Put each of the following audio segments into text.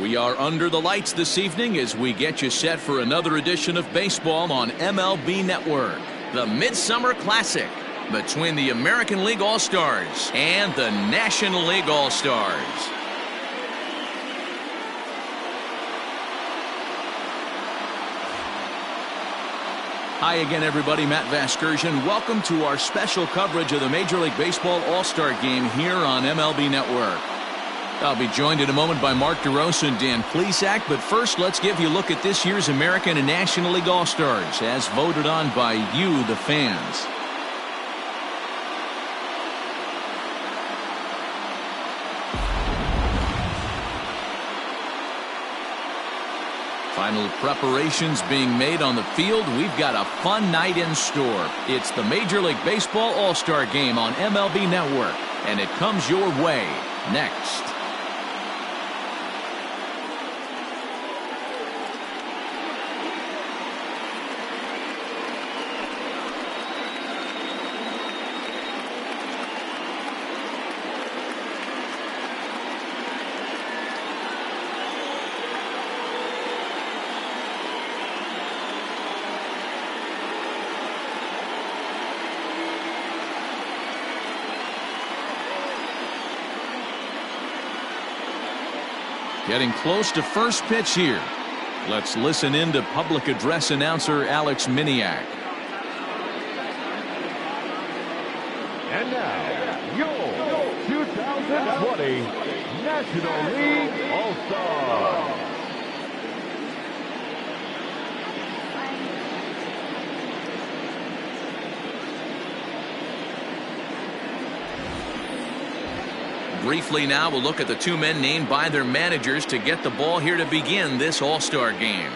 We are under the lights this evening as we get you set for another edition of baseball on MLB Network. The Midsummer Classic between the American League All-Stars and the National League All-Stars. Hi again, everybody. Matt Vasgersian. Welcome to our special coverage of the Major League Baseball All-Star Game here on MLB Network. I'll be joined in a moment by Mark DeRosa and Dan Plesac, but first let's give you a look at this year's American and National League All-Stars as voted on by you, the fans. Final preparations being made on the field. We've got a fun night in store. It's the Major League Baseball All-Star Game on MLB Network, and it comes your way next. Getting close to first pitch here. Let's listen in to public address announcer Alex Miniak. And now, your 2020 National League All-Star. Briefly now, we'll look at the two men named by their managers to get the ball here to begin this All-Star Game.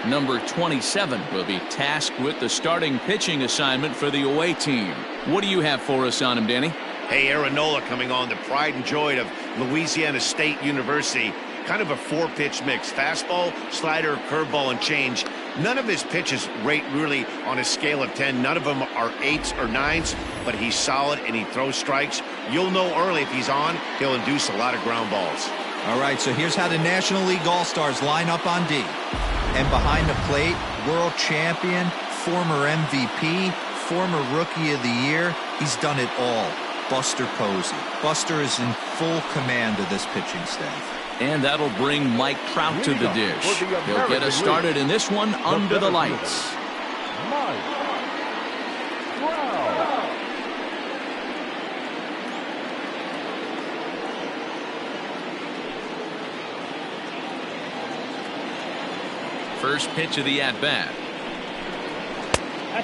Number 27 will be tasked with the starting pitching assignment for the away team. What do you have for us on him, Danny? Hey, Aaron Nola coming on, the pride and joy of Louisiana State University. Kind of a four-pitch mix. Fastball, slider, curveball, and change. None of his pitches rate really on a scale of 10. None of them are 8s or 9s, but he's solid and he throws strikes. You'll know early if he's on, he'll induce a lot of ground balls. All right, so here's how the National League All-Stars line up on D. And behind the plate, world champion, former MVP, former Rookie of the Year. He's done it all. Buster Posey. Buster is in full command of this pitching staff. And that'll bring Mike Trout to the dish. He'll get us started in this one under the lights. Mike Trout. First pitch of the at-bat.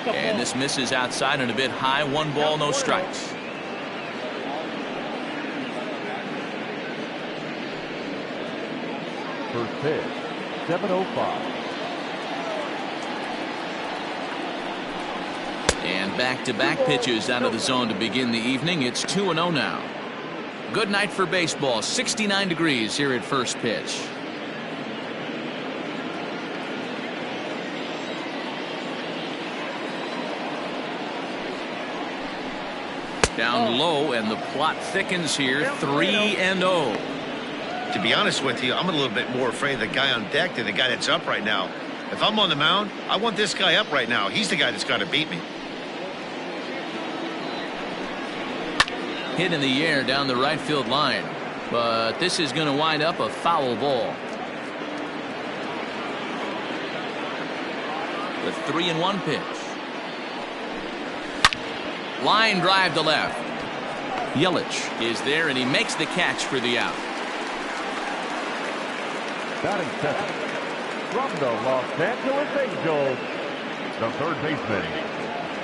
And this misses outside and a bit high. 1 ball, no strikes. First pitch, 7:05. And back-to-back pitches out of the zone to begin the evening. It's 2-0 now. Good night for baseball. 69 degrees here at first pitch. Down low, and the plot thickens here. 3-0. To be honest with you, I'm a little bit more afraid of the guy on deck than the guy that's up right now. If I'm on the mound, I want this guy up right now. He's the guy that's got to beat me. Hit in the air down the right field line, but this is going to wind up a foul ball. The 3-1 pitch. Line drive to left. Yelich is there, and he makes the catch for the out. Batting second, from the Los Angeles Angels, the third baseman,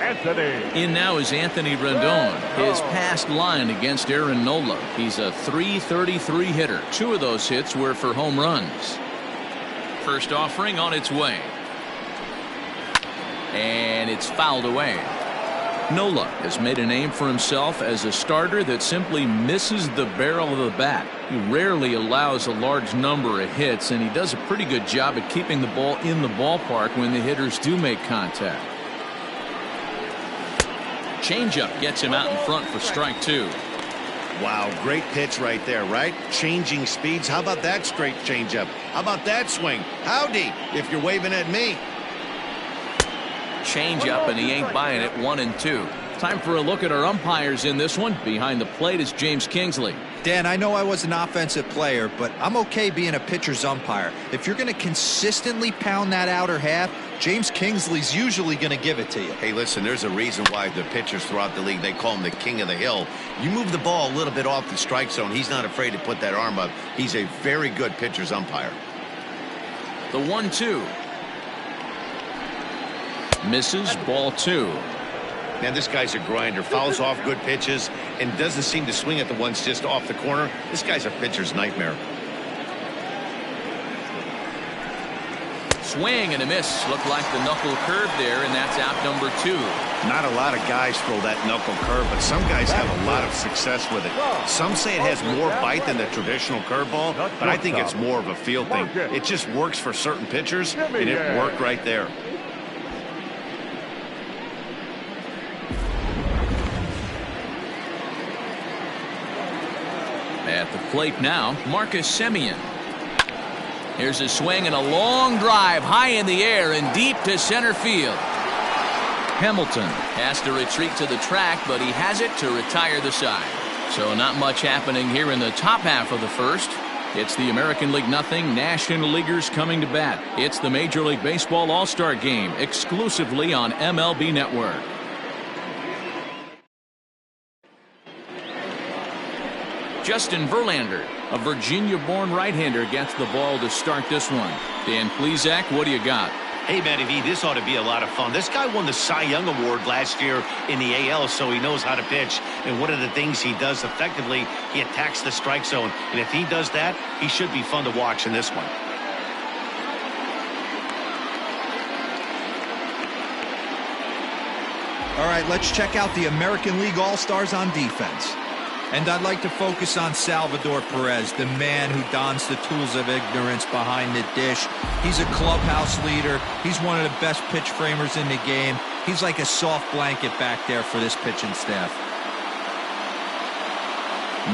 Anthony. In now is Anthony Rendon. His past line against Aaron Nola. He's a .333 hitter. 2 of those hits were for home runs. First offering on its way. And it's fouled away. Nola has made a name for himself as a starter that simply misses the barrel of the bat. He rarely allows a large number of hits, and he does a pretty good job at keeping the ball in the ballpark when the hitters do make contact. Changeup gets him out in front for strike 2. Wow, great pitch right there, right? Changing speeds. How about that straight changeup? How about that swing? Howdy, if you're waving at me. Change up, and he ain't buying it. 1-2. Time for a look at our umpires in this one. Behind the plate is James Kingsley. Dan, I know I was an offensive player, but I'm okay being a pitcher's umpire. If you're going to consistently pound that outer half, James Kingsley's usually going to give it to you. Hey, listen, there's a reason why the pitchers throughout the league, they call him the king of the hill. You move the ball a little bit off the strike zone, he's not afraid to put that arm up. He's a very good pitcher's umpire. The 1-2. Misses, ball 2. Man, this guy's a grinder. Fouls off good pitches and doesn't seem to swing at the ones just off the corner. This guy's a pitcher's nightmare. Swing and a miss. Looked like the knuckle curve there, and that's out number 2. Not a lot of guys throw that knuckle curve, but some guys have a lot of success with it. Some say it has more bite than the traditional curveball, but I think it's more of a feel thing. It just works for certain pitchers, and it worked right there. At the plate now, Marcus Semien. Here's a swing and a long drive high in the air and deep to center field. Hamilton has to retreat to the track, but he has it to retire the side. So not much happening here in the top half of the first. It's the American League nothing, National Leaguers coming to bat. It's the Major League Baseball All-Star Game exclusively on MLB Network. Justin Verlander, a Virginia-born right-hander, gets the ball to start this one. Dan Plesac, what do you got? Hey, Matty V, this ought to be a lot of fun. This guy won the Cy Young Award last year in the AL, so he knows how to pitch. And one of the things he does effectively, he attacks the strike zone. And if he does that, he should be fun to watch in this one. All right, let's check out the American League All-Stars on defense. And I'd like to focus on Salvador Perez, the man who dons the tools of ignorance behind the dish. He's a clubhouse leader. He's one of the best pitch framers in the game. He's like a soft blanket back there for this pitching staff.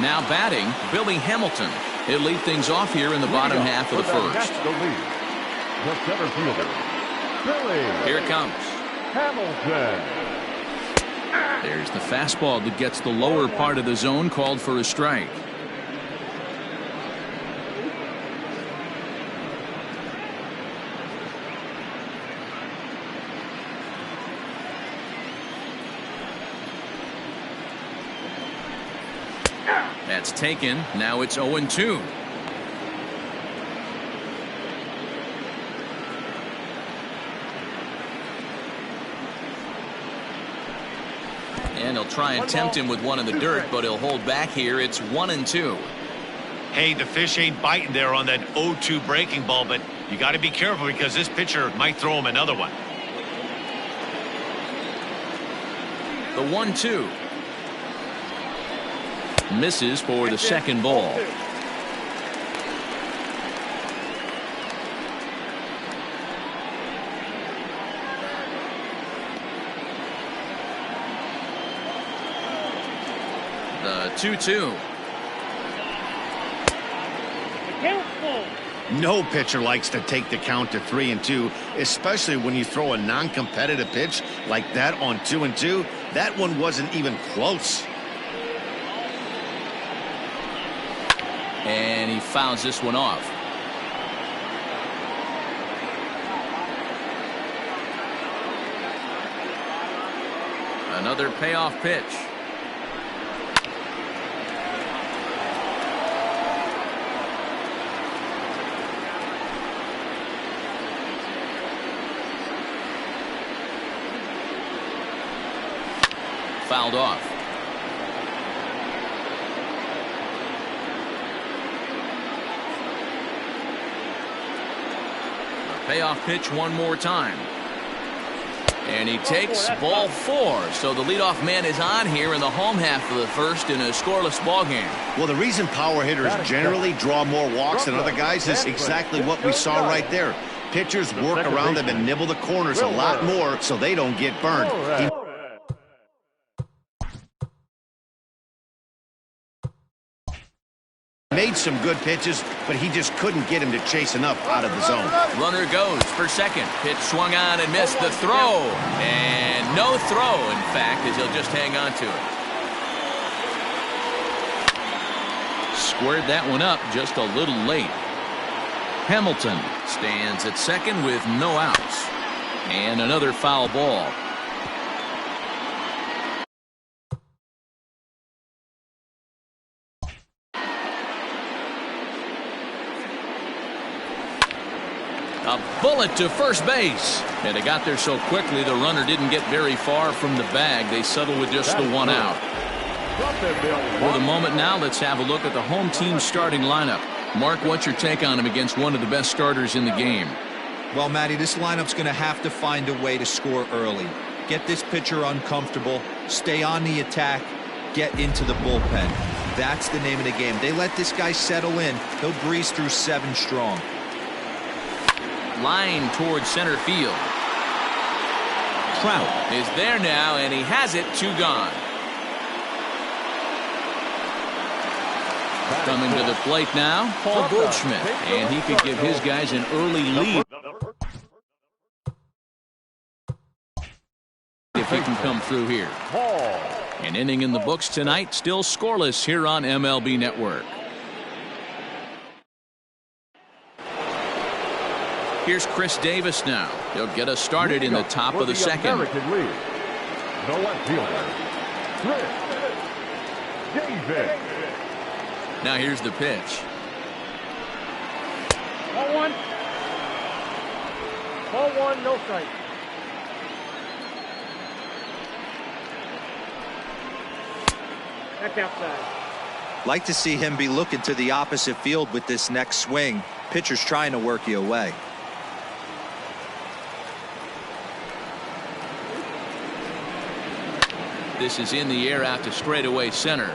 Now batting, Billy Hamilton. He'll lead things off here in the bottom half of the first. The center fielder, Billy. Here it comes. Hamilton. There's the fastball that gets the lower part of the zone, called for a strike. That's taken. Now it's 0-2. And he'll try and tempt him with one in the dirt, but he'll hold back here. It's 1-2. Hey, the fish ain't biting there on that 0-2 breaking ball, but you got to be careful because this pitcher might throw him another one. The 1-2. Misses for the second ball. The 2-2. No pitcher likes to take the count to 3-2, especially when you throw a non-competitive pitch like that on 2-2. That one wasn't even close. And he fouls this one off. Another payoff pitch. Fouled off. Payoff pitch one more time. And he takes ball 4. So the leadoff man is on here in the home half of the first in a scoreless ball game. Well, the reason power hitters generally draw more walks than other guys is exactly what we saw right there. Pitchers work around them and nibble the corners a lot more so they don't get burned. made some good pitches, but he just couldn't get him to chase enough out of the zone. Runner goes for second. Pitch swung on and missed the throw. And no throw, in fact, as he'll just hang on to it. Squared that one up just a little late. Hamilton stands at second with no outs. And another foul ball. A bullet to first base. And they got there so quickly the runner didn't get very far from the bag. They settled with just the one out. For the moment now, let's have a look at the home team starting lineup. Mark, what's your take on him against one of the best starters in the game? Well, Matty, this lineup's going to have to find a way to score early. Get this pitcher uncomfortable, stay on the attack, get into the bullpen. That's the name of the game. They let this guy settle in, he'll breeze through 7 strong. Line towards center field. Trout is there now, and he has it. 2 gone. Coming to the plate now, Paul Goldschmidt, and he could give his guys an early lead if he can come through here. An inning in the books tonight, still scoreless here on MLB Network. Here's Chris Davis now. He'll get us started in the top of the second. The left fielder, Chris Davis. Now here's the pitch. Ball 1. Ball 1, no strike. Back outside. Like to see him be looking to the opposite field with this next swing. Pitcher's trying to work you away. This is in the air out to straightaway center.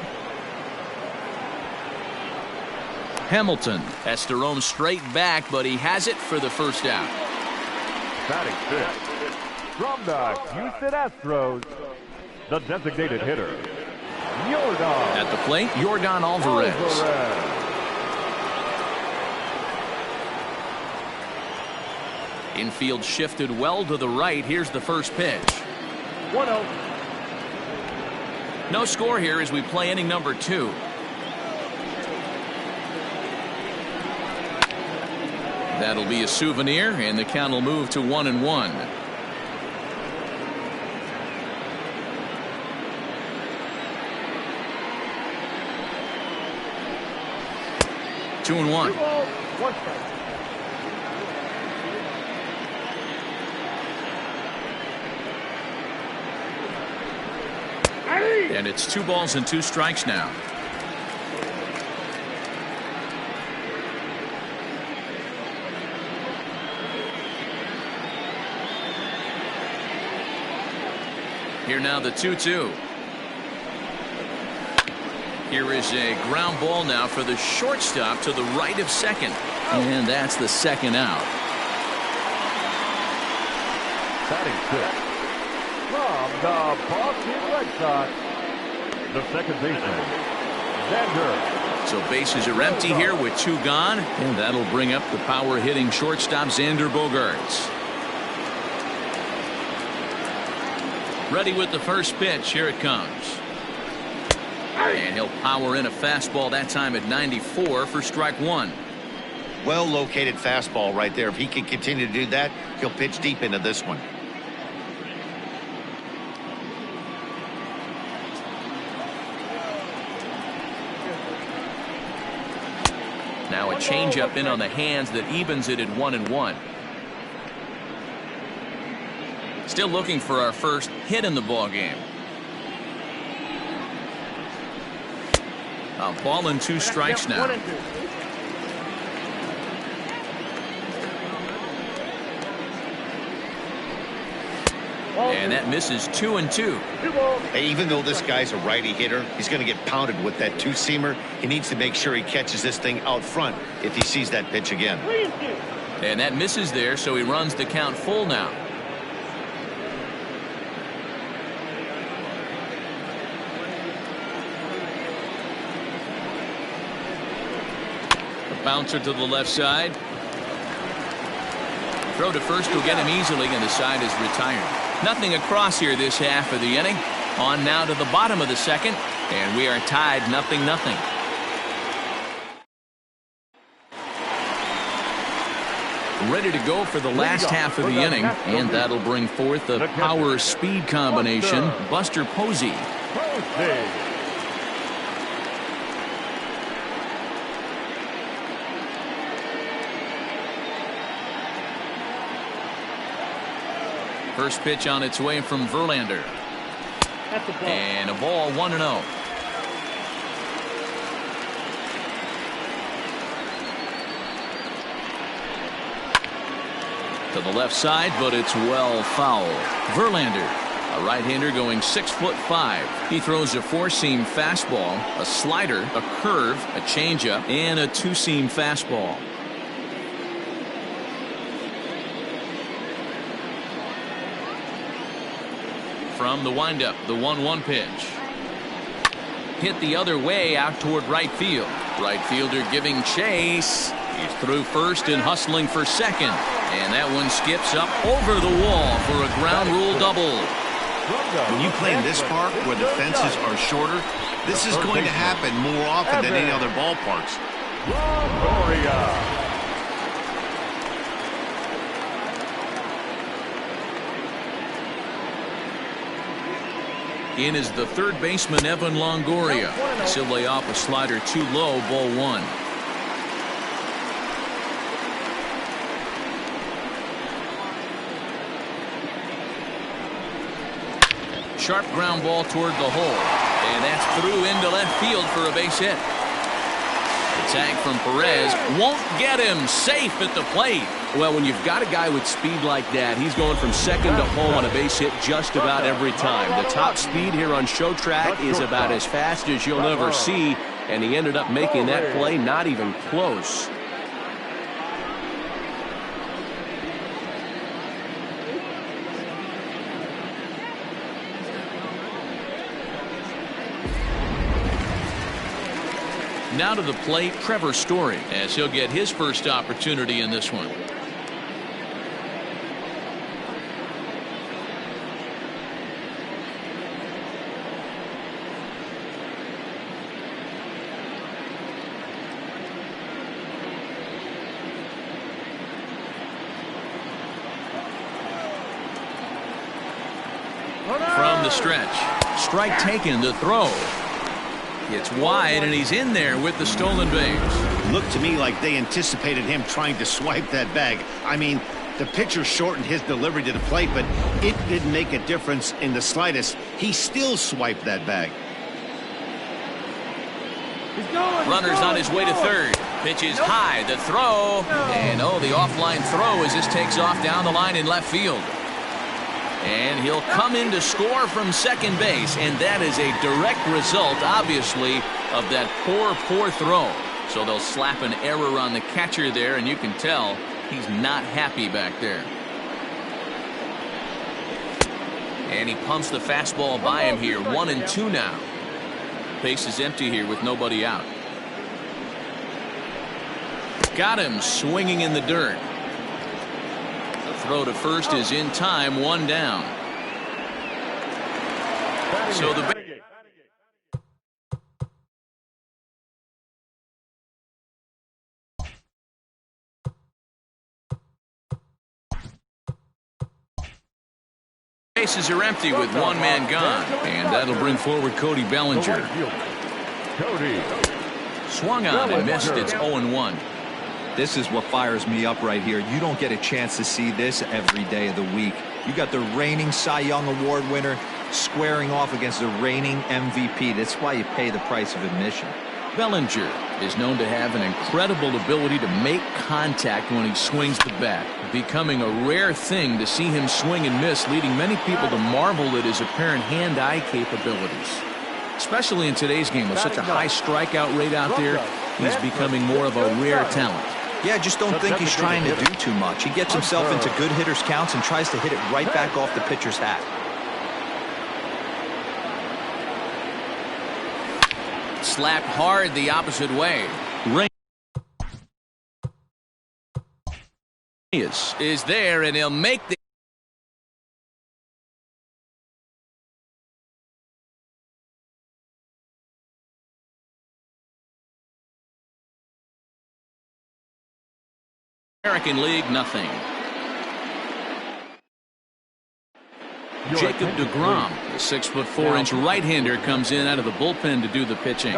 Hamilton has to roam straight back, but he has it for the first out. Batting 5th from the Houston Astros, the designated hitter, Yordan. At the plate, Yordan Alvarez. Infield shifted well to the right. Here's the first pitch. 1-0. No score here as we play inning number 2. That'll be a souvenir, and the count will move to 1-1. Two and 1. 2 balls, 1 strike. And it's 2 balls and 2 strikes now. Here now the 2-2. Here is a ground ball now for the shortstop to the right of second. And that's the second out. Batting 6th from the Boston Red Sox, the second baseman, Xander. So bases are empty here with 2 gone. And that'll bring up the power hitting shortstop Xander Bogaerts. Ready with the first pitch. Here it comes. And he'll power in a fastball that time at 94 for strike 1. Well located fastball right there. If he can continue to do that, he'll pitch deep into this one. Now a changeup in on the hands that evens it at 1-1. Still looking for our first hit in the ball game. A ball and 2 strikes now. 1 and 2. And that misses 2 and 2. 2 balls. Hey, even though this guy's a righty hitter, he's going to get pounded with that 2-seamer. He needs to make sure he catches this thing out front if he sees that pitch again. 3 and 2. And that misses there, so he runs the count full now. Bouncer to the left side. Throw to first will get him easily, and the side is retired. Nothing across here this half of the inning. On now to the bottom of the second, and we are tied 0-0. Ready to go for the last half of the inning, and that'll bring forth the power-speed combination, Buster Posey. First pitch on its way from Verlander. And a ball, 1-0. To the left side, but it's well foul. Verlander, a right-hander going 6'5". He throws a four-seam fastball, a slider, a curve, a changeup, and a two-seam fastball. From the windup, the 1-1 pitch. Hit the other way out toward right field. Right fielder giving chase. He's through first and hustling for second. And that one skips up over the wall for a ground rule double. When you play in this park where the fences are shorter, this is going to happen more often than any other ballparks. In is the third baseman, Evan Longoria. He'll lay off a slider too low, ball 1. Sharp ground ball toward the hole. And that's through into left field for a base hit. The tag from Perez won't get him. Safe at the plate. Well, when you've got a guy with speed like that, he's going from second to home on a base hit just about every time. The top speed here on Show Track is about as fast as you'll ever see, and he ended up making that play not even close. Now to the plate, Trevor Story, as he'll get his first opportunity in this one. From the stretch, strike taken, the throw. It's wide, and he's in there with the stolen base. Looked to me like they anticipated him trying to swipe that bag. I mean, the pitcher shortened his delivery to the plate, but it didn't make a difference in the slightest. He still swiped that bag. Runner's on his way to third. Pitch is high, the throw. And oh, the offline throw as this takes off down the line in left field. And he'll come in to score from second base, and that is a direct result, obviously, of that poor throw. So they'll slap an error on the catcher there, and you can tell he's not happy back there. And he pumps the fastball by him here, 1-2 now. Base is empty here with nobody out. Got him swinging in the dirt. Throw to first is in time, 1 down. So the bases are empty with one man gone, and that'll bring forward Cody Bellinger. Swung on and missed. It's 0-1. This is what fires me up right here. You don't get a chance to see this every day of the week. You got the reigning Cy Young Award winner squaring off against the reigning MVP. That's why you pay the price of admission. Bellinger is known to have an incredible ability to make contact when he swings the bat, becoming a rare thing to see him swing and miss, leading many people to marvel at his apparent hand-eye capabilities. Especially in today's game with such a high strikeout rate out there, he's becoming more of a rare talent. Yeah, I just don't think he's trying to do too much. He gets himself into good hitters' counts and tries to hit it right back off the pitcher's hat. Slapped hard the opposite way. is there, and he'll make the American League, nothing. Jacob deGrom, the 6'4" right-hander, comes in out of the bullpen to do the pitching.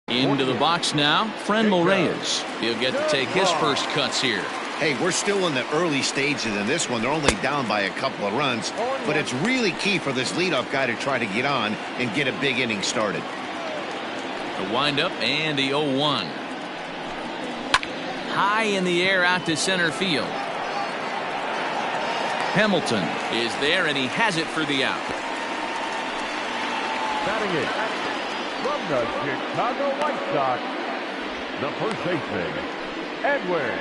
Into the box now, Franmil Reyes. He'll get to take his first cuts here. Hey, we're still in the early stages in this one. They're only down by a couple of runs, but it's really key for this leadoff guy to try to get on and get a big inning started. The windup and the 0-1. High in the air out to center field. Hamilton is there, and he has it for the out. Batting it from the Chicago White Sox, the first baseman, Edwin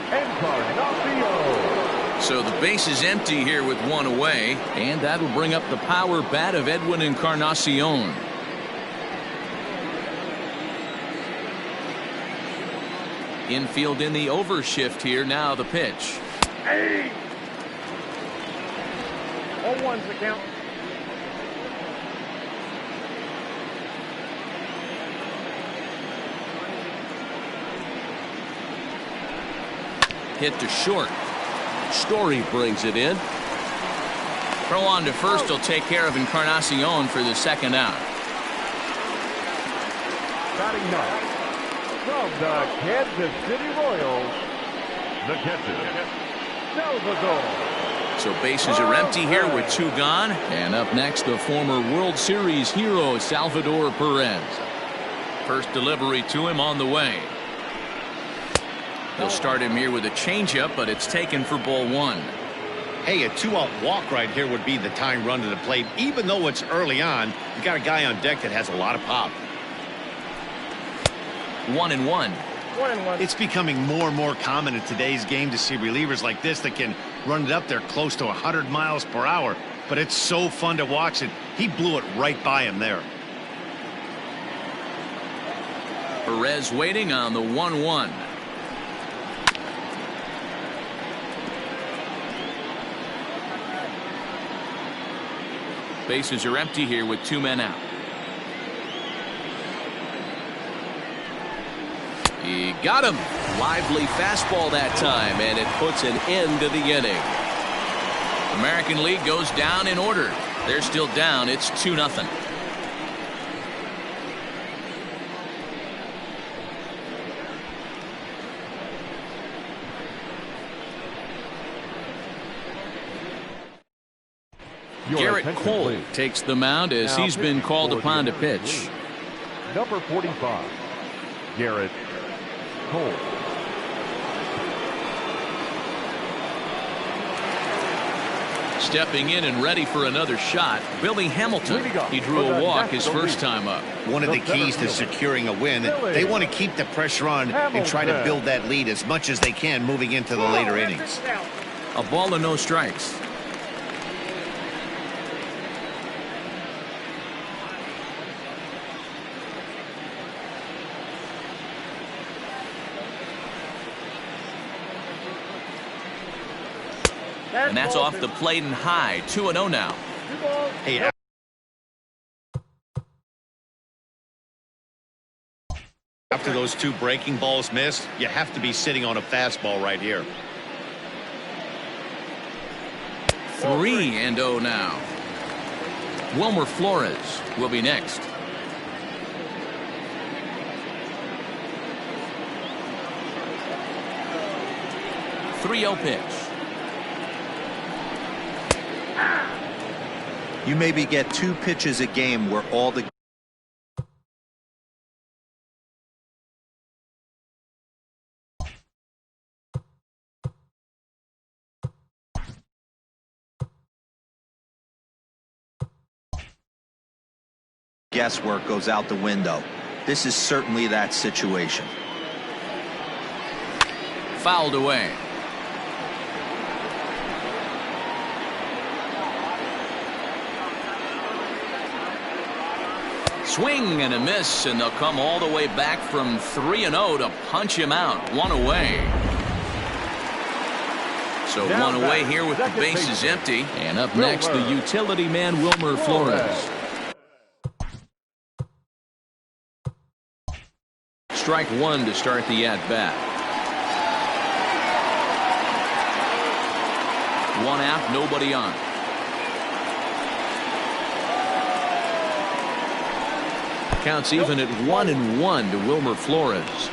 Encarnacion. So the base is empty here with one away, and that'll bring up the power bat of Edwin Encarnacion. Infield in the overshift here. Now the pitch. 0-1's the count. Hit to short. Story brings it in. Throw on to first will take care of Encarnacion for the second out. Batting ninth from the Kansas City Royals, the catcher, Salvador. So bases are empty here with two gone. And up next, the former World Series hero, Salvador Perez. First delivery to him on the way. They'll start him here with a changeup, but it's taken for ball one. Hey, a two-out walk right here would be the tying run to the plate. Even though it's early on, you got a guy on deck that has a lot of pop. 1-1. 1-1. It's becoming more and more common in today's game to see relievers like this that can run it up there close to 100 miles per hour. But it's so fun to watch it. He blew it right by him there. Perez waiting on the 1-1. Bases are empty here with two men out. He got him. Lively fastball that time, and it puts an end to the inning. American League goes down in order. They're still down. It's 2-0. Garrett Cole takes the mound as he's been called upon to pitch. Number 45, Garrett Cole. Stepping in and ready for another shot, Billy Hamilton. He drew a walk his first time up. One of the keys to securing a win, they want to keep the pressure on and try to build that lead as much as they can moving into the later innings. A ball and no strikes. And that's off the plate and high. 2-0 now. Hey, after those two breaking balls missed, you have to be sitting on a fastball right here. 3-0 now. Wilmer Flores will be next. 3-0 pitch. You maybe get 2 pitches a game where all the guesswork goes out the window. This is certainly that situation. Fouled away. Swing and a miss, and they'll come all the way back from 3-0 to punch him out. One away. So Now one away here with the bases empty. And up next, the utility man, Wilmer Flores. Strike one to start the at-bat. One out, nobody on. Counts even at 1-1 to Wilmer Flores.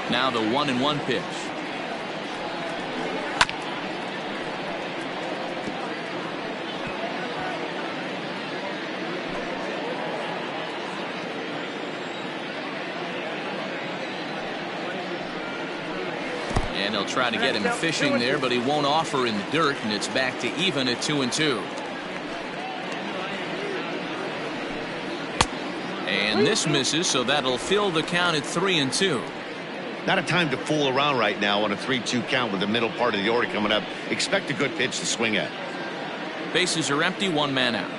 Now the 1-1 pitch. And he'll try to get him fishing there, but he won't offer in the dirt, and it's back to even at 2-2. And this misses, so that'll fill the count at 3-2. Not a time to fool around right now on a 3-2 count with the middle part of the order coming up. Expect a good pitch to swing at. Bases are empty, one man out.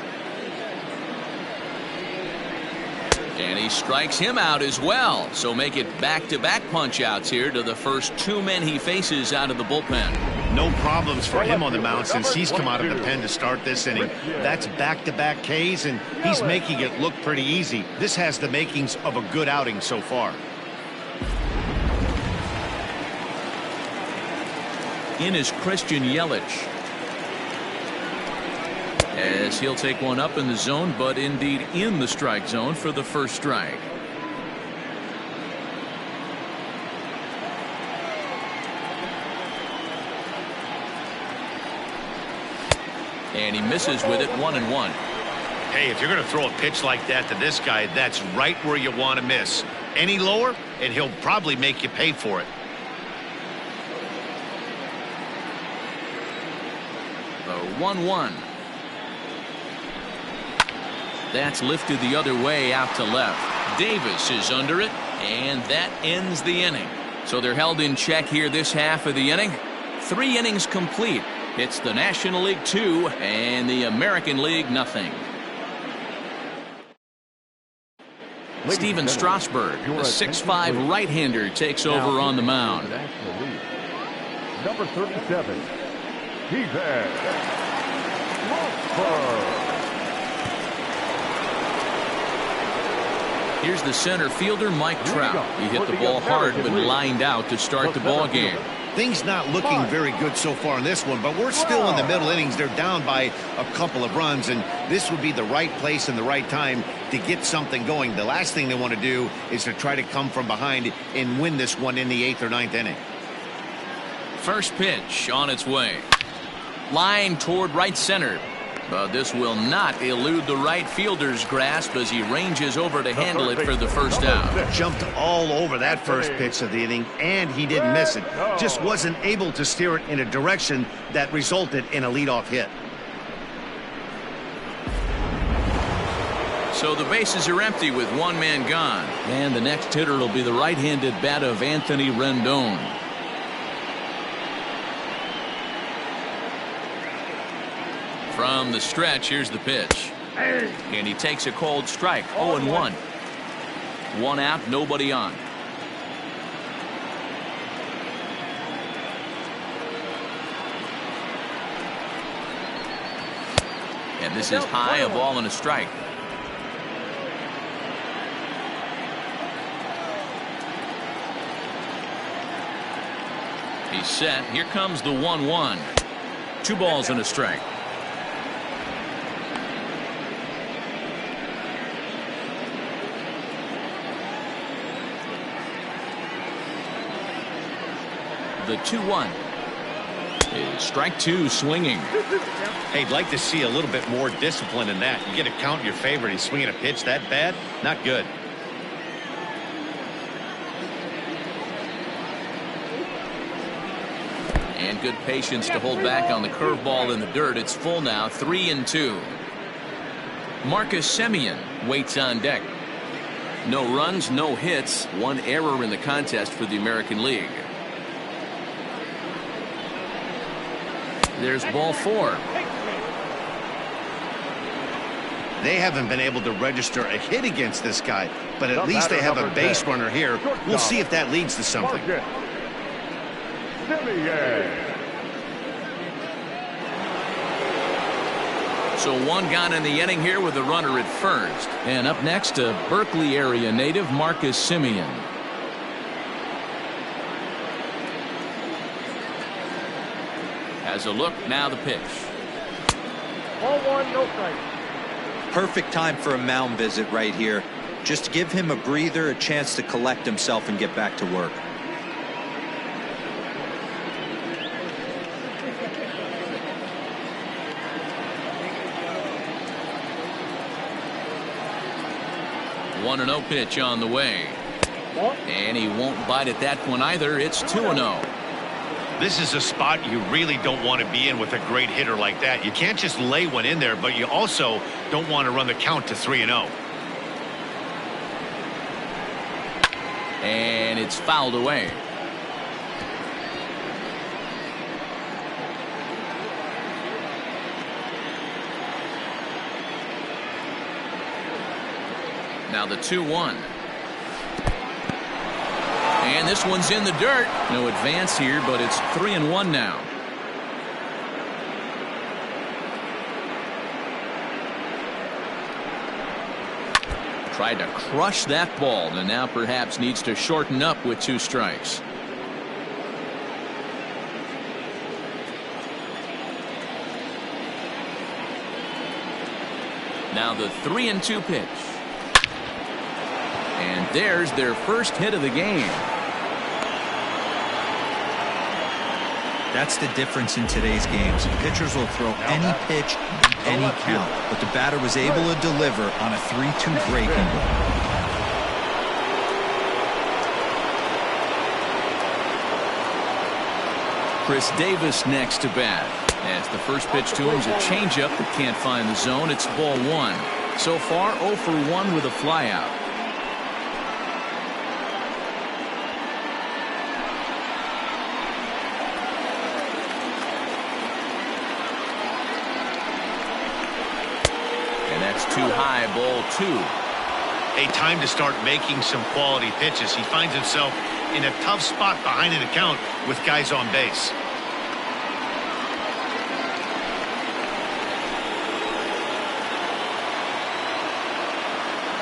And he strikes him out as well. So make it back-to-back punch-outs here to the first two men he faces out of the bullpen. No problems for him on the mound since he's come out of the pen to start this inning. That's back-to-back Ks, and he's making it look pretty easy. This has the makings of a good outing so far. In is Christian Yelich, as he'll take one up in the zone, but indeed in the strike zone for the first strike. And he misses with it, 1-1. Hey, if you're going to throw a pitch like that to this guy, that's right where you want to miss. Any lower, and he'll probably make you pay for it. The 1-1. That's lifted the other way out to left. Davis is under it, and that ends the inning. So they're held in check here this half of the inning. 3 innings complete. It's the National League 2 and the American League nothing. Steven Strasburg, the 6'5" right-hander, takes over on the mound. Number 37. He's Here's the center fielder, Mike Trout. He hit the ball hard, but lined out to start the ball game. Things not looking very good so far in this one, but we're still in the middle innings. They're down by a couple of runs, and this would be the right place and the right time to get something going. The last thing they want to do is to try to come from behind and win this one in the 8th or 9th inning. First pitch on its way. Line toward right center. But this will not elude the right fielder's grasp as he ranges over to handle it for the first out. Jumped all over that first pitch of the inning, and he didn't miss it. Just wasn't able to steer it in a direction that resulted in a leadoff hit. So the bases are empty with one man gone. And the next hitter will be the right-handed bat of Anthony Rendon. From the stretch, here's the pitch. And he takes a cold strike, 0-1. One out, nobody on. And this is high, a ball and a strike. He's set. Here comes the 1-1. 2 balls and a strike. The 2-1 is strike 2, swinging. Hey, I'd like to see a little bit more discipline in that. You get a count in your favor and he's swinging a pitch that bad. Not good. And good patience to hold back on the curveball in the dirt. It's full now, 3-2. Marcus Semien waits on deck. No runs, no hits, 1 error in the contest for the American League. There's ball 4. They haven't been able to register a hit against this guy, but at least they have a base runner here. We'll see if that leads to something. So one gone in the inning here with a runner at first. And up next, a Berkeley area native, Marcus Simeon. Has a look, now the pitch. Ball 1, no strike. Perfect time for a mound visit right here. Just give him a breather, a chance to collect himself and get back to work. One 1-0 pitch on the way. And he won't bite at that one either. It's 2-0. This is a spot you really don't want to be in with a great hitter like that. You can't just lay one in there, but you also don't want to run the count to 3-0. And it's fouled away. Now the 2-1. And this one's in the dirt. No advance here, but it's 3-1 now. Tried to crush that ball, and now perhaps needs to shorten up with 2 strikes. Now the 3-2 pitch. And there's their first hit of the game. That's the difference in today's games. Pitchers will throw any pitch in any count, but the batter was able to deliver on a 3-2 breaking ball. Chris Davis next to bat. As the first pitch to him is a changeup that can't find the zone. It's ball 1. So far 0 for 1 with a flyout. Too high, ball 2. A time to start making some quality pitches. He finds himself in a tough spot behind an account with guys on base.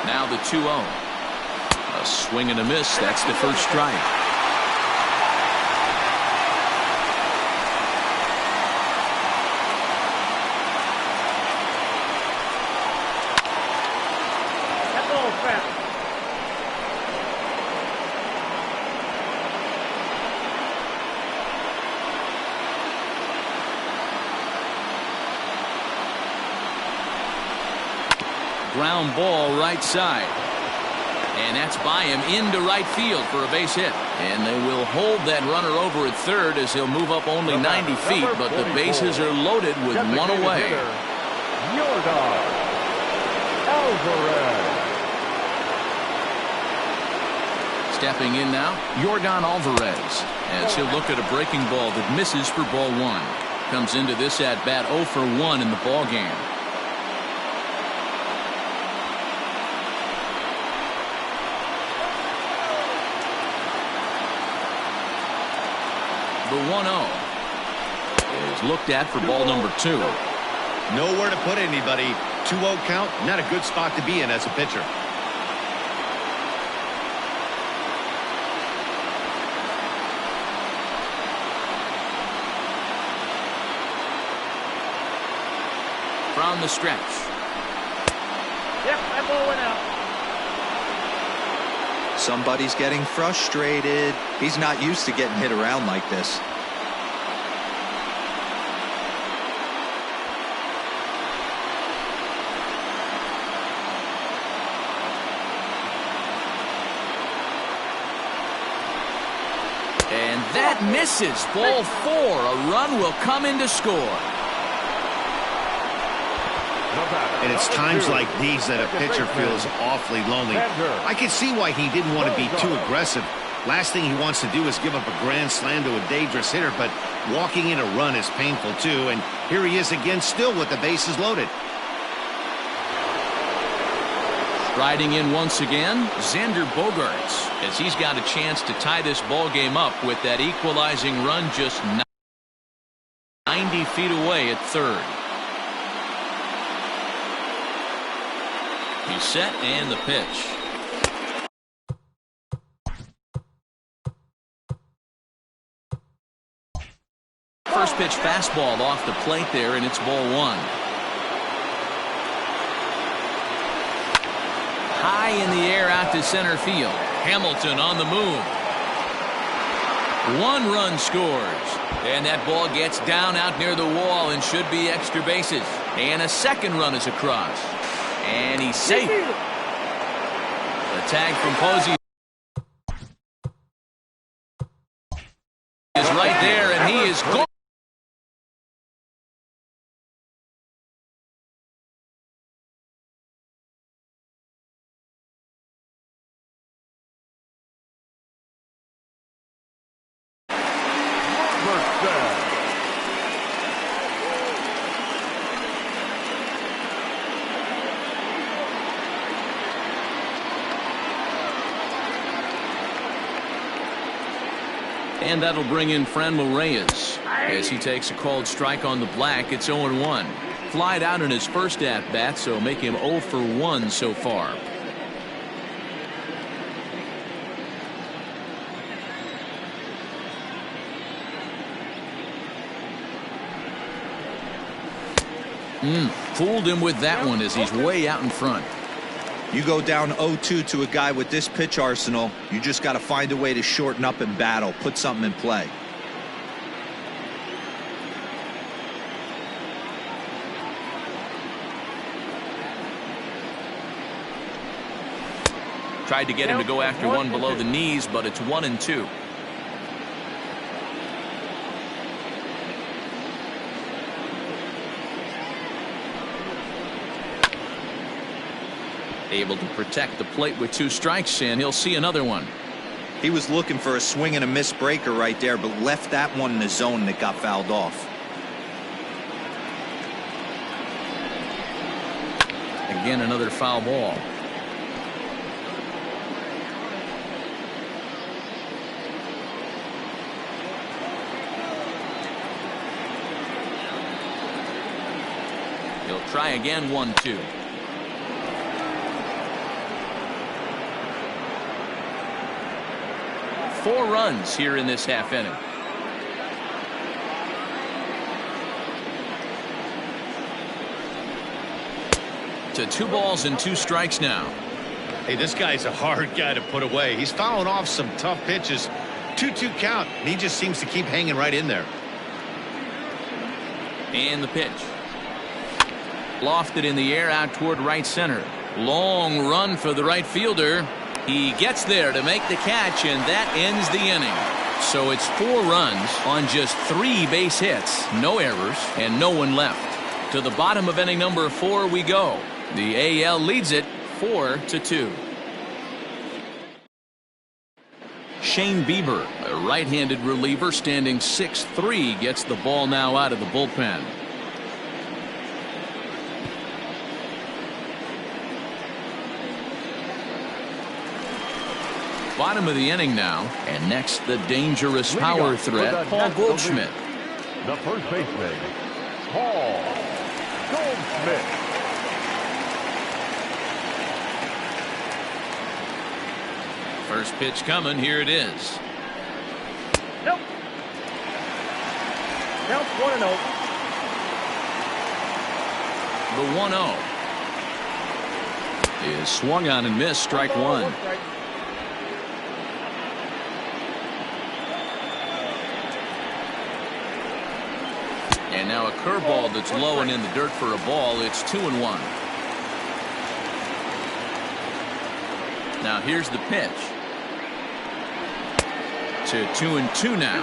Now the 2-0. A swing and a miss. That's the first strike. Ground ball right side. And that's by him into right field for a base hit. And they will hold that runner over at third as he'll move up only 90 feet, but the bases are loaded with one away. Stepping in now, Yordan Alvarez, as he'll look at a breaking ball that misses for ball 1. Comes into this at bat 0 for 1 in the ball game. The 1-0 is looked at for ball number 2. Nowhere to put anybody. 2-0 count, not a good spot to be in as a pitcher. From the stretch. Yep, that ball went out. Somebody's getting frustrated. He's not used to getting hit around like this. And that misses. Ball 4. A run will come in to score. And it's times like these that a pitcher feels awfully lonely. I can see why he didn't want to be too aggressive, Last thing he wants to do is give up a grand slam to a dangerous hitter, but walking in a run is painful too. And here he is again, still with the bases loaded. Riding in once again, Xander Bogaerts, as he's got a chance to tie this ball game up with that equalizing run just 90 feet away at third. He's set and the pitch. First pitch fastball off the plate there, and it's ball one. High in the air out to center field. Hamilton on the move. One run scores. And that ball gets down out near the wall and should be extra bases. And a second run is across. And he's safe. The tag from Posey is right there, and he is gone. And that'll bring in Franmil Reyes as he takes a called strike on the black. It's 0-1. Flied out in his first at-bat, so make him 0 for 1 so far. Fooled him with that one as he's way out in front. You go down 0-2 to a guy with this pitch arsenal, you just got to find a way to shorten up and battle, put something in play. Tried to get him to go after one below the knees, but it's 1-2. Able to protect the plate with 2 strikes, and he'll see another one. He was looking for a swing and a miss breaker right there, but left that one in the zone that got fouled off. Again, another foul ball. He'll try again, 1-2. Four runs here in this half inning. To 2 balls and 2 strikes now. Hey, this guy's a hard guy to put away. He's fouling off some tough pitches. 2-2 count. He just seems to keep hanging right in there. And the pitch. Lofted in the air out toward right center. Long run for the right fielder. He gets there to make the catch, and that ends the inning. So it's 4 runs on just 3 base hits, no errors, and no one left. To the bottom of inning number 4 we go. The AL leads it 4-2. Shane Bieber, a right-handed reliever standing 6'3", gets the ball now out of the bullpen. Bottom of the inning now, and next the dangerous power threat, Paul Goldschmidt. The first baseman, Paul Goldschmidt. First pitch coming, here it is. Nope. Counts 1-0. The 1-0 is swung on and missed, strike 1. And now a curveball that's low and in the dirt for a ball. It's 2-1. Now here's the pitch. To 2-2 now.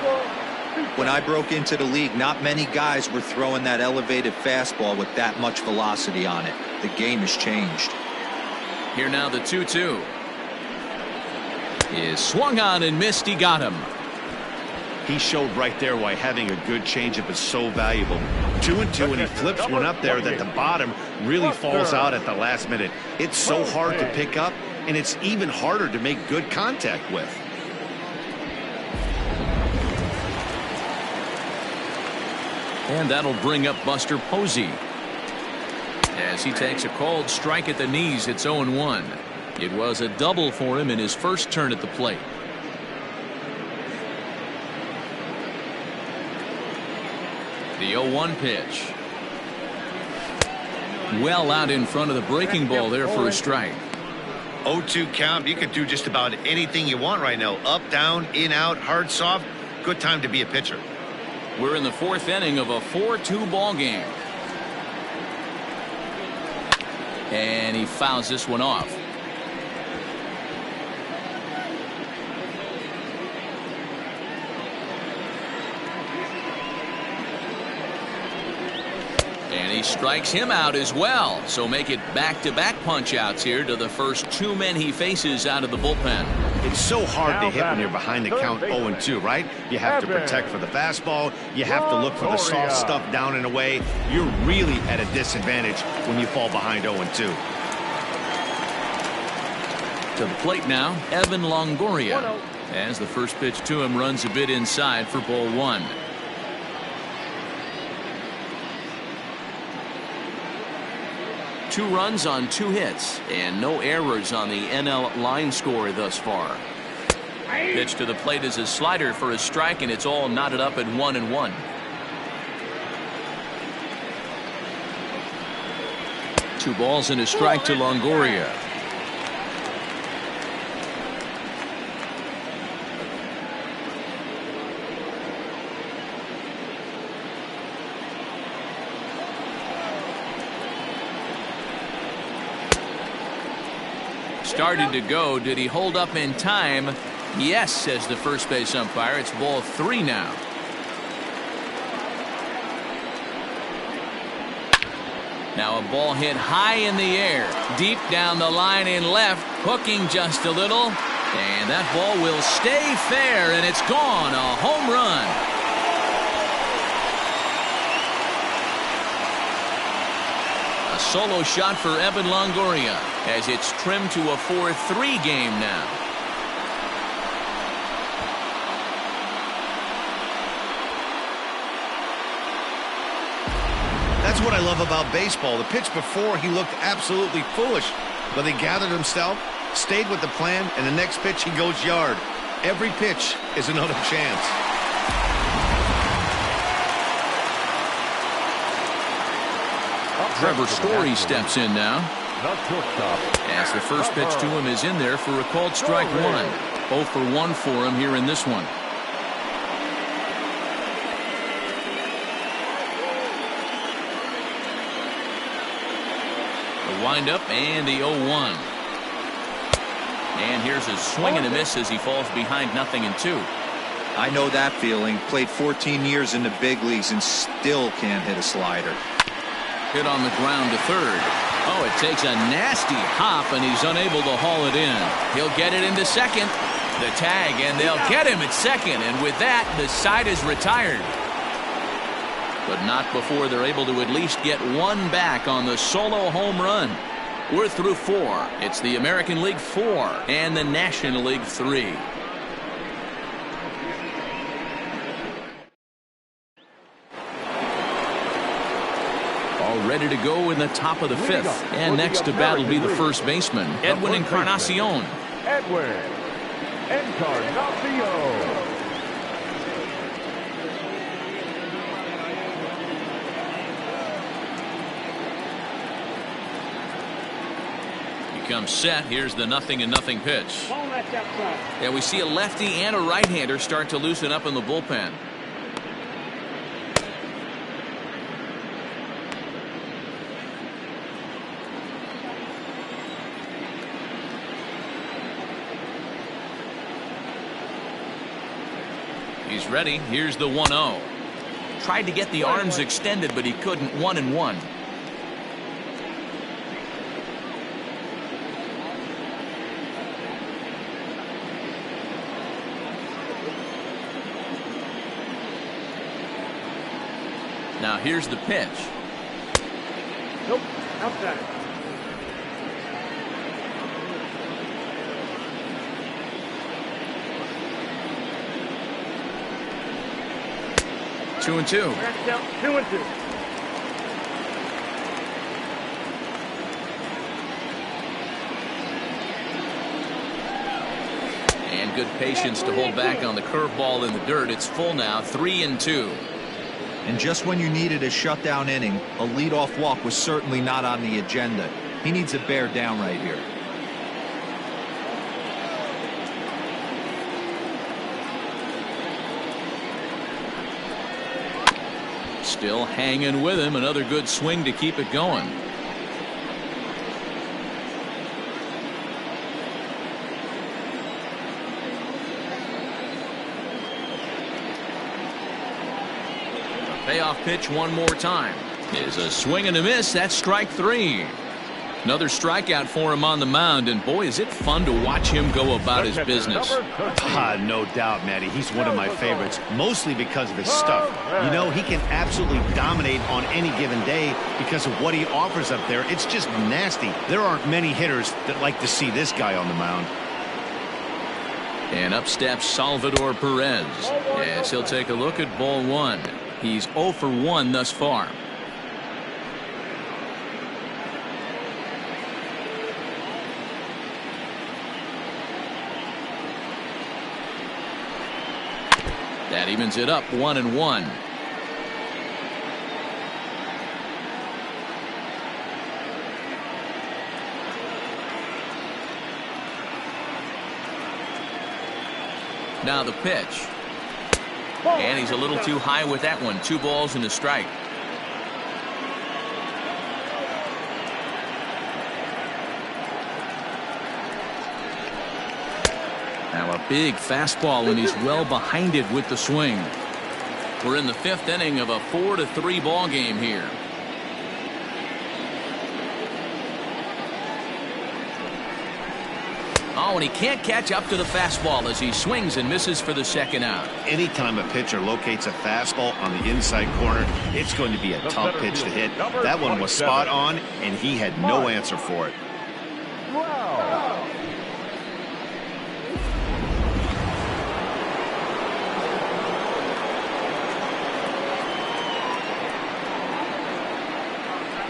When I broke into the league, not many guys were throwing that elevated fastball with that much velocity on it. The game has changed. Here now the 2-2. is swung on and missed. He got him. He showed right there why having a good changeup is so valuable. 2-2, and he flips one up there that the bottom really falls out at the last minute. It's so hard to pick up, and it's even harder to make good contact with. And that'll bring up Buster Posey. As he takes a called strike at the knees, it's 0-1. It was a double for him in his first turn at the plate. The 0-1 pitch. Well out in front of the breaking ball there for a strike. 0-2 count. You could do just about anything you want right now. Up, down, in, out, hard, soft. Good time to be a pitcher. We're in the fourth inning of a 4-2 ball game. And he fouls this one off. And he strikes him out as well. So make it back-to-back punch-outs here to the first two men he faces out of the bullpen. It's so hard to hit when you're behind the count 0-2, right? You have to protect for the fastball. You have to look for the soft stuff down and away. You're really at a disadvantage when you fall behind 0-2. To the plate now, Evan Longoria. As the first pitch to him runs a bit inside for ball one. Two runs on two hits and no errors on the NL line score thus far. Pitch to the plate is a slider for a strike, and it's all knotted up at 1-1. Two balls and a strike to Longoria. Started to go. Did he hold up in time? Yes, says the first base umpire. It's ball three now. Now a ball hit high in the air, deep down the line in left, hooking just a little, and that ball will stay fair, and it's gone. A home run. A solo shot for Evan Longoria as it's trimmed to a 4-3 game now. That's what I love about baseball. The pitch before, he looked absolutely foolish, but he gathered himself, stayed with the plan, and the next pitch he goes yard. Every pitch is another chance. Trevor Story steps in now. As the first pitch to him is in there for a called strike one. 0 for 1 for him here in this one. The windup and the 0-1. And here's a swing and a miss as he falls behind 0-2. I know that feeling. Played 14 years in the big leagues and still can't hit a slider. Hit on the ground to third. Oh, it takes a nasty hop, and he's unable to haul it in. He'll get it into second. The tag, and they'll get him at second. And with that, the side is retired. But not before they're able to at least get one back on the solo home run. We're through 4. It's the American League 4 and the National League 3. Ready to go in the top of the 5th. And next to bat will be the first baseman, Edwin Encarnacion. Edwin Encarnacion. He comes set. Here's the 0-0 pitch. Yeah, we see a lefty and a right-hander start to loosen up in the bullpen. He's ready. Here's the 1-0. Tried to get the arms extended, but he couldn't. 1-1. Now here's the pitch. Nope. Outside. Two and two. That's out. 2-2. And good patience to hold back on the curveball in the dirt. It's full now, 3-2. And just when you needed a shutdown inning, a leadoff walk was certainly not on the agenda. He needs to bear down right here. Still hanging with him. Another good swing to keep it going. Payoff pitch one more time is a swing and a miss. That's strike three. Another strikeout for him on the mound, and boy, is it fun to watch him go about his business. No doubt, Matty. He's one of my favorites, mostly because of his stuff. You know, he can absolutely dominate on any given day because of what he offers up there. It's just nasty. There aren't many hitters that like to see this guy on the mound. And up steps Salvador Perez. Yes, he'll take a look at ball one. He's 0 for 1 thus far. That evens it up 1-1. Now the pitch. And he's a little too high with that one. 2 balls and a strike. Now a big fastball, and he's well behind it with the swing. We're in the 5th inning of a 4-3 ball game here. Oh, and he can't catch up to the fastball as he swings and misses for the second out. Anytime a pitcher locates a fastball on the inside corner, it's going to be a tough pitch to hit. That one was spot on, and he had no answer for it. Wow.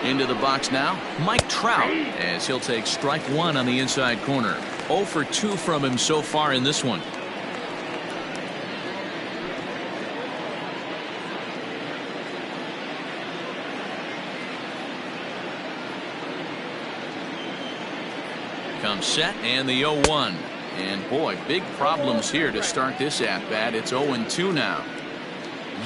Into the box now, Mike Trout, as he'll take strike one on the inside corner. 0 for 2 from him so far in this one. Comes set and the 0-1. And boy, big problems here to start this at-bat. It's 0-2 now.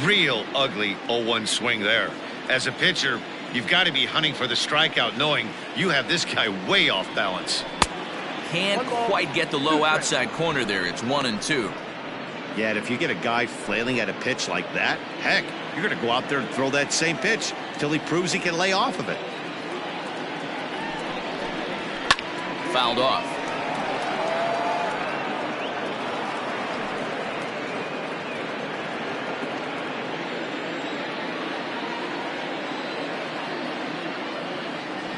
Real ugly 0-1 swing there. As a pitcher, you've got to be hunting for the strikeout, knowing you have this guy way off balance. Can't quite get the low outside corner there. It's 1-2. Yeah, and if you get a guy flailing at a pitch like that, heck, you're going to go out there and throw that same pitch till he proves he can lay off of it. Fouled off.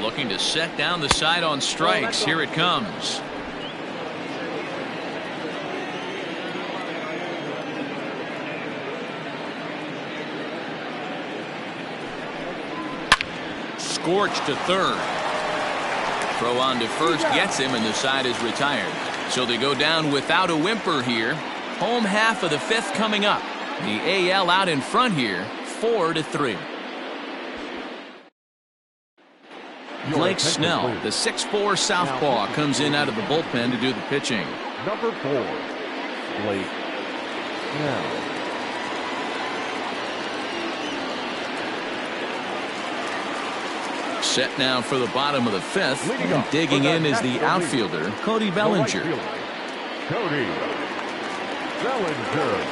Looking to set down the side on strikes. Here it comes. Scorched to third. Throw on to first gets him, and the side is retired. So they go down without a whimper here. Home half of the 5th coming up. The AL out in front here, 4-3. Blake Snell, the 6'4" southpaw, comes in out of the bullpen to do the pitching. Number 4, Blake Snell. Set now for the bottom of the 5th. And digging in is the outfielder, Cody Bellinger. Cody Bellinger.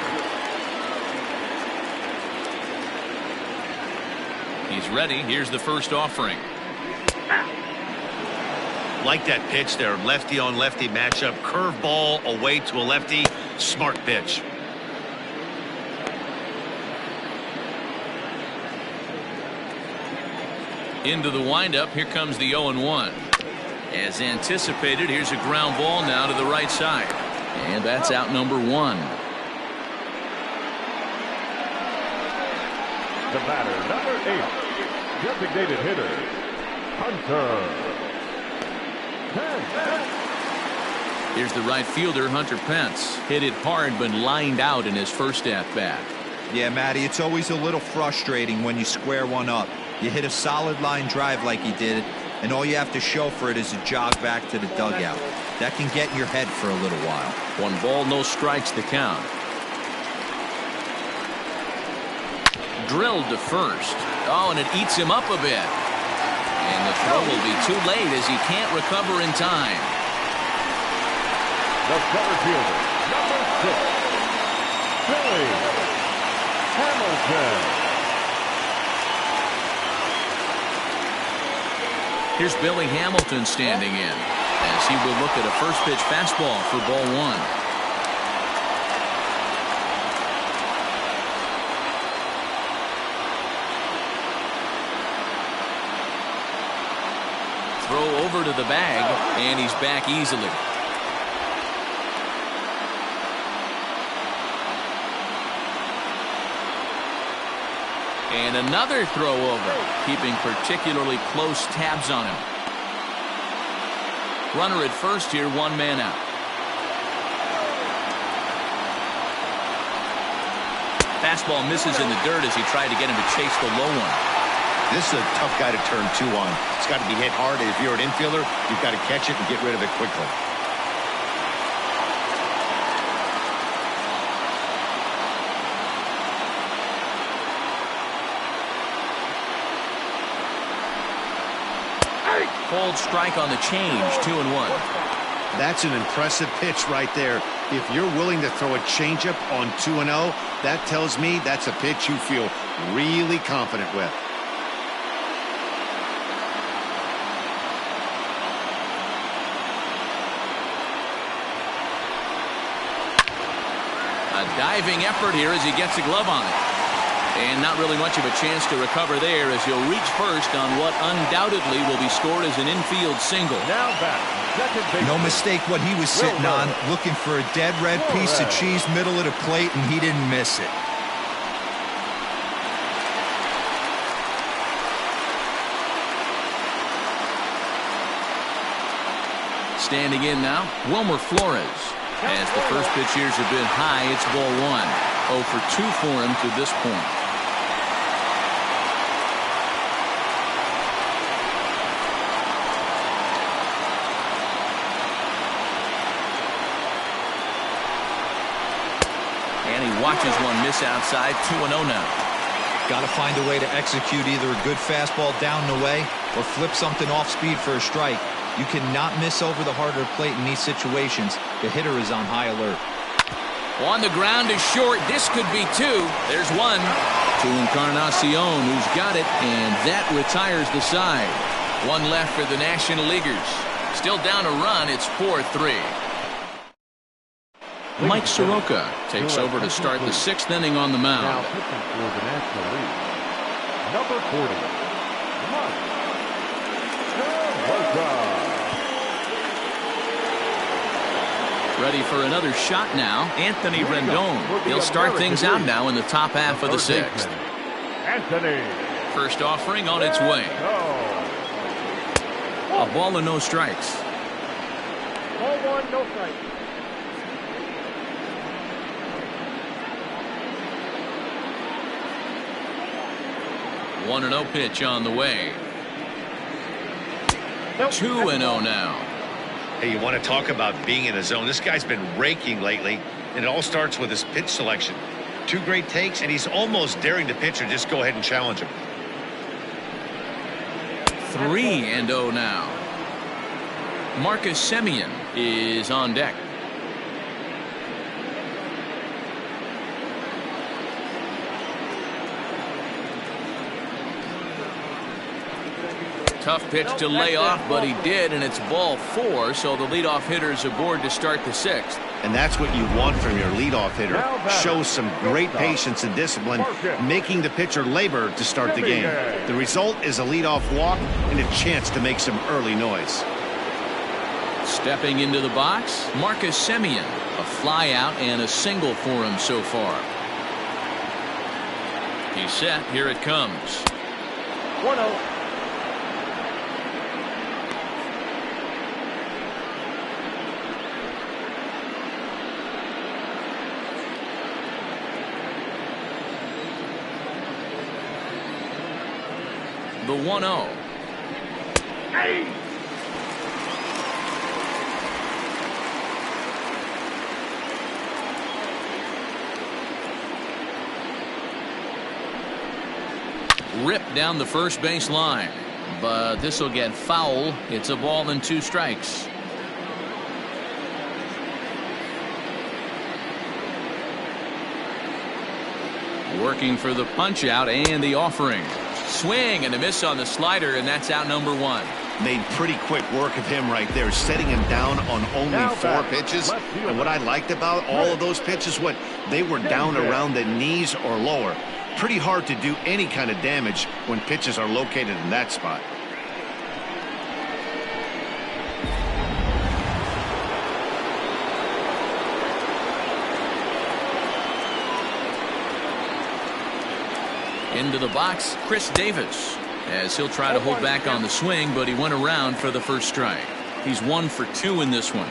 He's ready. Here's the first offering. Like that pitch there, lefty on lefty matchup, curveball away to a lefty, smart pitch. Into the windup, here comes the 0-1. As anticipated, here's a ground ball now to the right side. And that's out number 1. The batter, number 8, designated hitter, Hunter. Here's the right fielder, Hunter Pence. Hit it hard, but lined out in his first at-bat. Yeah, Matty, it's always a little frustrating when you square one up. You hit a solid line drive like he did, and all you have to show for it is a jog back to the dugout. That can get in your head for a little while. 1 ball, no strikes to count. Drilled to first. Oh, and it eats him up a bit. And the throw will be too late as he can't recover in time. The center fielder, number 6, Billy Hamilton. Here's Billy Hamilton standing in as he will look at a first pitch fastball for ball 1. Throw over to the bag, and he's back easily. And another throw over, keeping particularly close tabs on him. Runner at first here, 1 man out. Fastball misses in the dirt as he tried to get him to chase the low one. This is a tough guy to turn 2 on. It's got to be hit hard. If you're an infielder, you've got to catch it and get rid of it quickly. Called strike on the change, 2-1. That's an impressive pitch right there. If you're willing to throw a changeup on 2-0, that tells me that's a pitch you feel really confident with. A diving effort here as he gets a glove on it. And not really much of a chance to recover there as he'll reach first on what undoubtedly will be scored as an infield single. Now back, second base. No mistake what he was sitting on, looking for a dead red piece of cheese middle of the plate, and he didn't miss it. Standing in now, Wilmer Flores. As the first pitch here's a bit high, it's ball 1. 0 for 2 for him to this point. And he watches one miss outside. 2-0 now. Got to find a way to execute either a good fastball down the way or flip something off speed for a strike. You cannot miss over the harder plate in these situations. The hitter is on high alert. On the ground is short. This could be 2. There's 1. To Encarnacion, who's got it, and that retires the side. 1 left for the National Leaguers. Still down a run. It's 4-3. Mike Soroka takes over to start the 6th inning on the mound. Now pitching for the National League, number 40, Mike Soroka. Ready for another shot now, Anthony Rendon. He'll start things out now in the top half of the 6th. Anthony. First offering on its way. A ball and no strikes. Ball 1, no strike. 1-0 pitch on the way. 2-0 now. Hey, you want to talk about being in a zone? This guy's been raking lately, and it all starts with his pitch selection. 2 great takes, and he's almost daring the pitcher just go ahead and challenge him. 3-0 now. Marcus Semien is on deck. Tough pitch to lay off, but he did, and it's ball 4, so the leadoff hitter's aboard to start the 6th. And that's what you want from your leadoff hitter. Show some great patience and discipline, making the pitcher labor to start the game. The result is a leadoff walk and a chance to make some early noise. Stepping into the box, Marcus Semien. A fly out and a single for him so far. He's set. Here it comes. 1-0. The 1-0. Hey! Ripped down the first base line, but this will get foul. It's a ball and 2 strikes. Working for the punch out and the offering. Swing and a miss on the slider, and that's out number 1. Made pretty quick work of him right there, setting him down on only 4 pitches. And what I liked about all of those pitches, they were down around the knees or lower. Pretty hard to do any kind of damage when pitches are located in that spot. Into the box, Chris Davis, as he'll try to hold back on the swing, but he went around for the first strike. He's 1 for 2 in this one.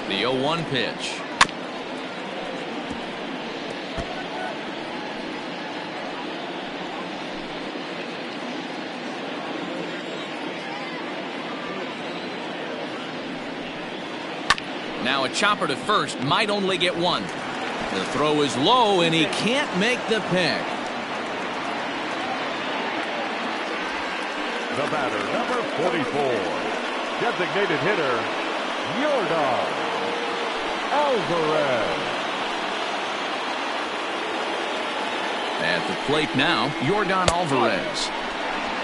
The 0-1 pitch. Now a chopper to first, might only get 1. The throw is low, and he can't make the pick. The batter, number 44, designated hitter, Yordan Alvarez. At the plate now, Yordan Alvarez.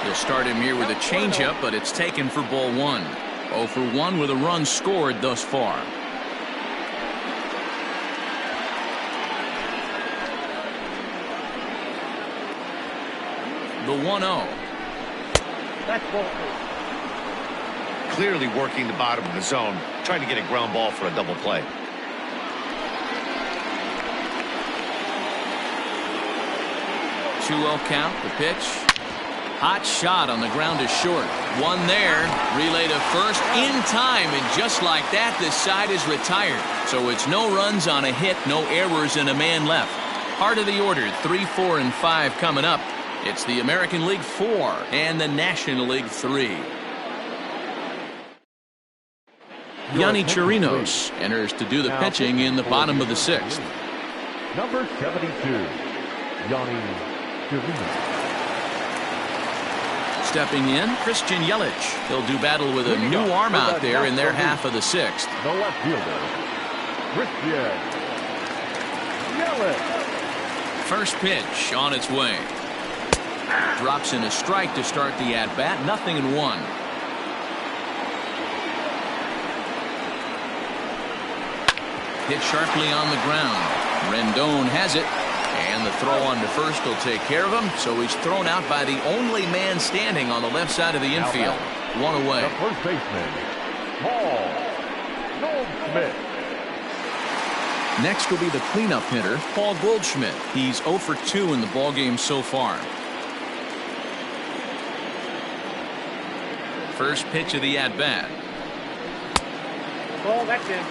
He'll start him here with a changeup, but it's taken for ball 1. 0 for 1 with a run scored thus far. The 1-0. That's ball 2. Clearly working the bottom of the zone, trying to get a ground ball for a double play. Two-0 count, the pitch. Hot shot on the ground is short. 1 there. Relay to first in time, and just like that, this side is retired. So it's no runs on a hit, no errors, and a man left. Heart of the order, 3, 4, and 5 coming up. It's the American League 4 and the National League 3. Yanni Chirinos enters to do the pitching in the bottom of the 6th. Number 72, Yanni Chirinos. Stepping in, Christian Yelich. He'll do battle with a new arm out there in their half of the 6th. The left fielder, Christian Yelich. First pitch on its way. Drops in a strike to start the at-bat. 0-1. Hit sharply on the ground. Rendon has it. And the throw on to first will take care of him. So he's thrown out by the only man standing on the left side of the infield. 1 away. The first baseman, Paul Goldschmidt. Next will be the cleanup hitter, Paul Goldschmidt. He's 0 for 2 in the ballgame so far. First pitch of the at-bat. Ball, that's in.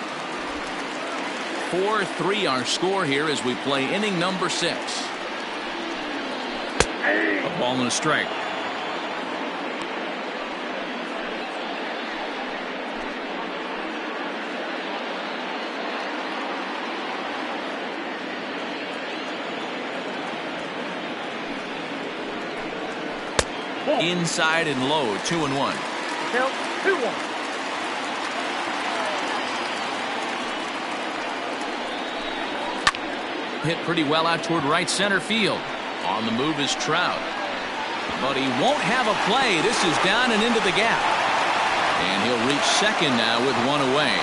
4-3 our score here as we play inning number 6. A ball and a strike. Inside and low, 2-1. Count 2-1. Hit pretty well out toward right center field. On the move is Trout. But he won't have a play. This is down and into the gap. And he'll reach second now with one away.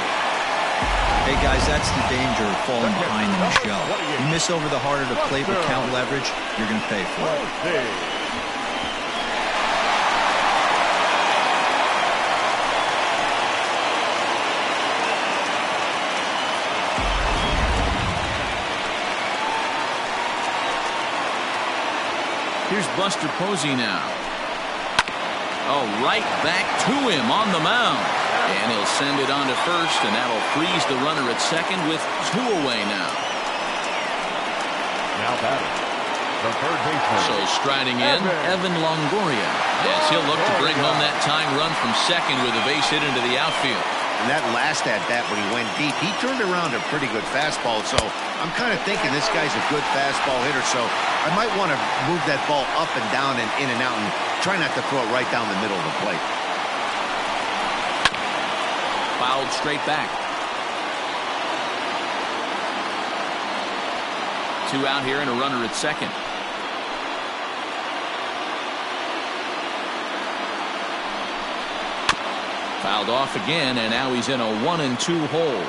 Hey guys, that's the danger of falling behind in the show. You miss over the heart of the plate with count leverage, you're going to pay for it. Here's Buster Posey now. Oh, right back to him on the mound. And he'll send it on to first, and that'll freeze the runner at second with two away now. Now batting, the third baseman. So striding in, Evan Longoria. As he'll look to bring home that tying run from second with a base hit into the outfield. And that last at-bat when he went deep, he turned around a pretty good fastball. So I'm kind of thinking this guy's a good fastball hitter. So I might want to move that ball up and down and in and out and try not to throw it right down the middle of the plate. Fouled straight back. Two out here and a runner at second. Fouled off again, and now he's in a 1-2 hole.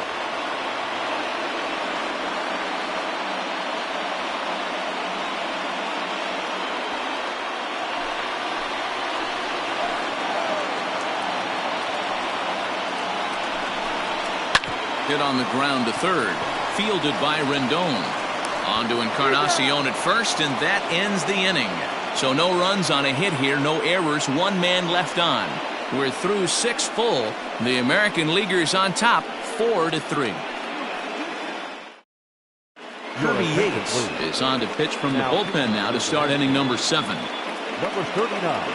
Hit on the ground to third. Fielded by Rendon. On to Encarnacion at first, and that ends the inning. So no runs on a hit here, no errors, one man left on. We're through 6 full. The American Leaguers on top, 4-3. Kirby Yates is on to pitch from the bullpen now to start inning number 7. Number 39,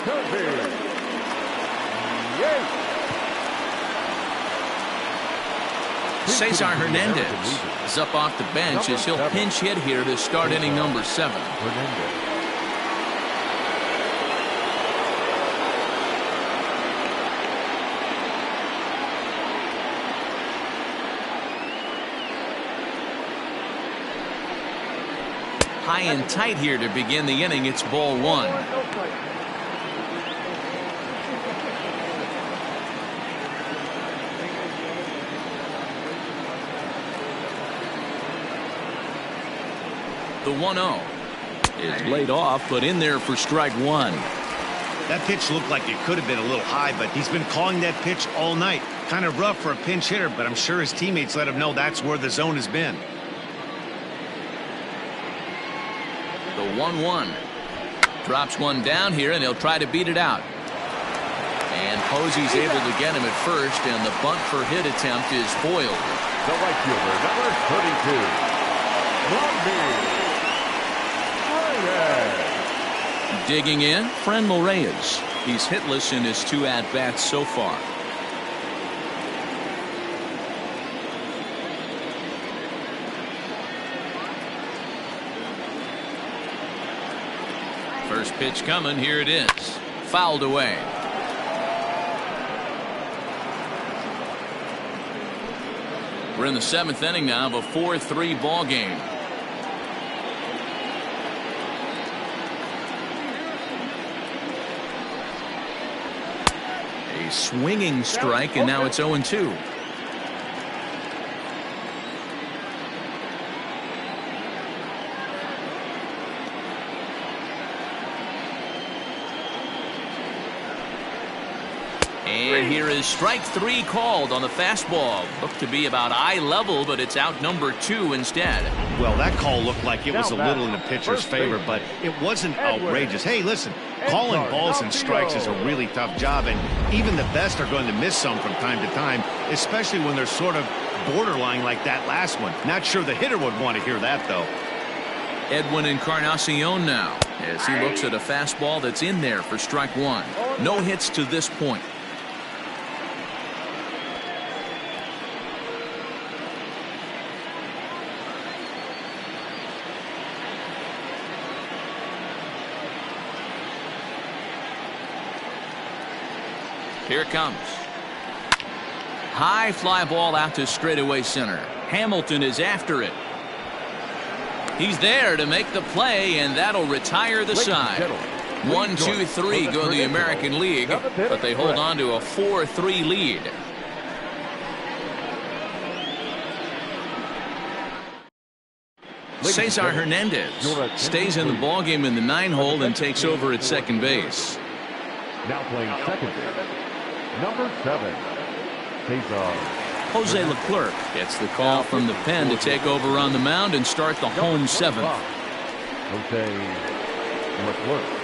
Kirby Yates. Cesar Hernandez is up off the bench as he'll pinch hit here to start inning number 7. Hernandez. High and tight here to begin the inning. It's ball 1. The 1-0 is laid off, but in there for strike 1. That pitch looked like it could have been a little high, but he's been calling that pitch all night. Kind of rough for a pinch hitter, but I'm sure his teammates let him know that's where the zone has been. The 1-1 drops one down here, and he'll try to beat it out. And Posey's able to get him at first, and the bunt for hit attempt is foiled. The right fielder, number 32, Digging in, Franmil Reyes. He's hitless in his 2 at-bats so far. First pitch coming, here it is. Fouled away. We're in the 7th inning now of a 4-3 ball game. A swinging strike, and now it's 0-2. And here is strike 3 called on the fastball. Looked to be about eye level, but it's out number 2 instead. Well, that call looked like it was a little in the pitcher's favor, but it wasn't outrageous. Hey, listen, calling balls and strikes is a really tough job, and even the best are going to miss some from time to time, especially when they're sort of borderline like that last one. Not sure the hitter would want to hear that, though. Edwin Encarnacion now as he looks at a fastball that's in there for strike 1. No hits to this point. Here it comes. High fly ball out to straightaway center. Hamilton is after it. He's there to make the play, and that'll retire the side. 1, 2, 3 go the American League, but they hold on to a 4-3 lead. Cesar Hernandez stays in the ballgame in the 9-hole and takes over at second base. Now playing second base, number 7, Cesar. Jose Leclerc gets the call from the pen to take over on the mound and start the home 7th. Jose Leclerc.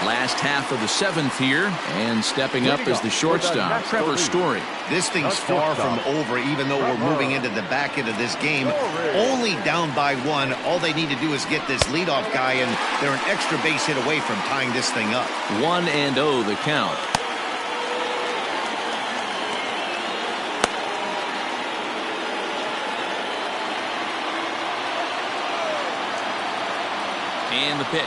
Last half of the 7th here, and stepping up is the shortstop, Trevor Story. This thing's far from over, even though we're moving into the back end of this game. Only down by 1. All they need to do is get this leadoff guy, and they're an extra base hit away from tying this thing up. 1-0 the count. And the pitch.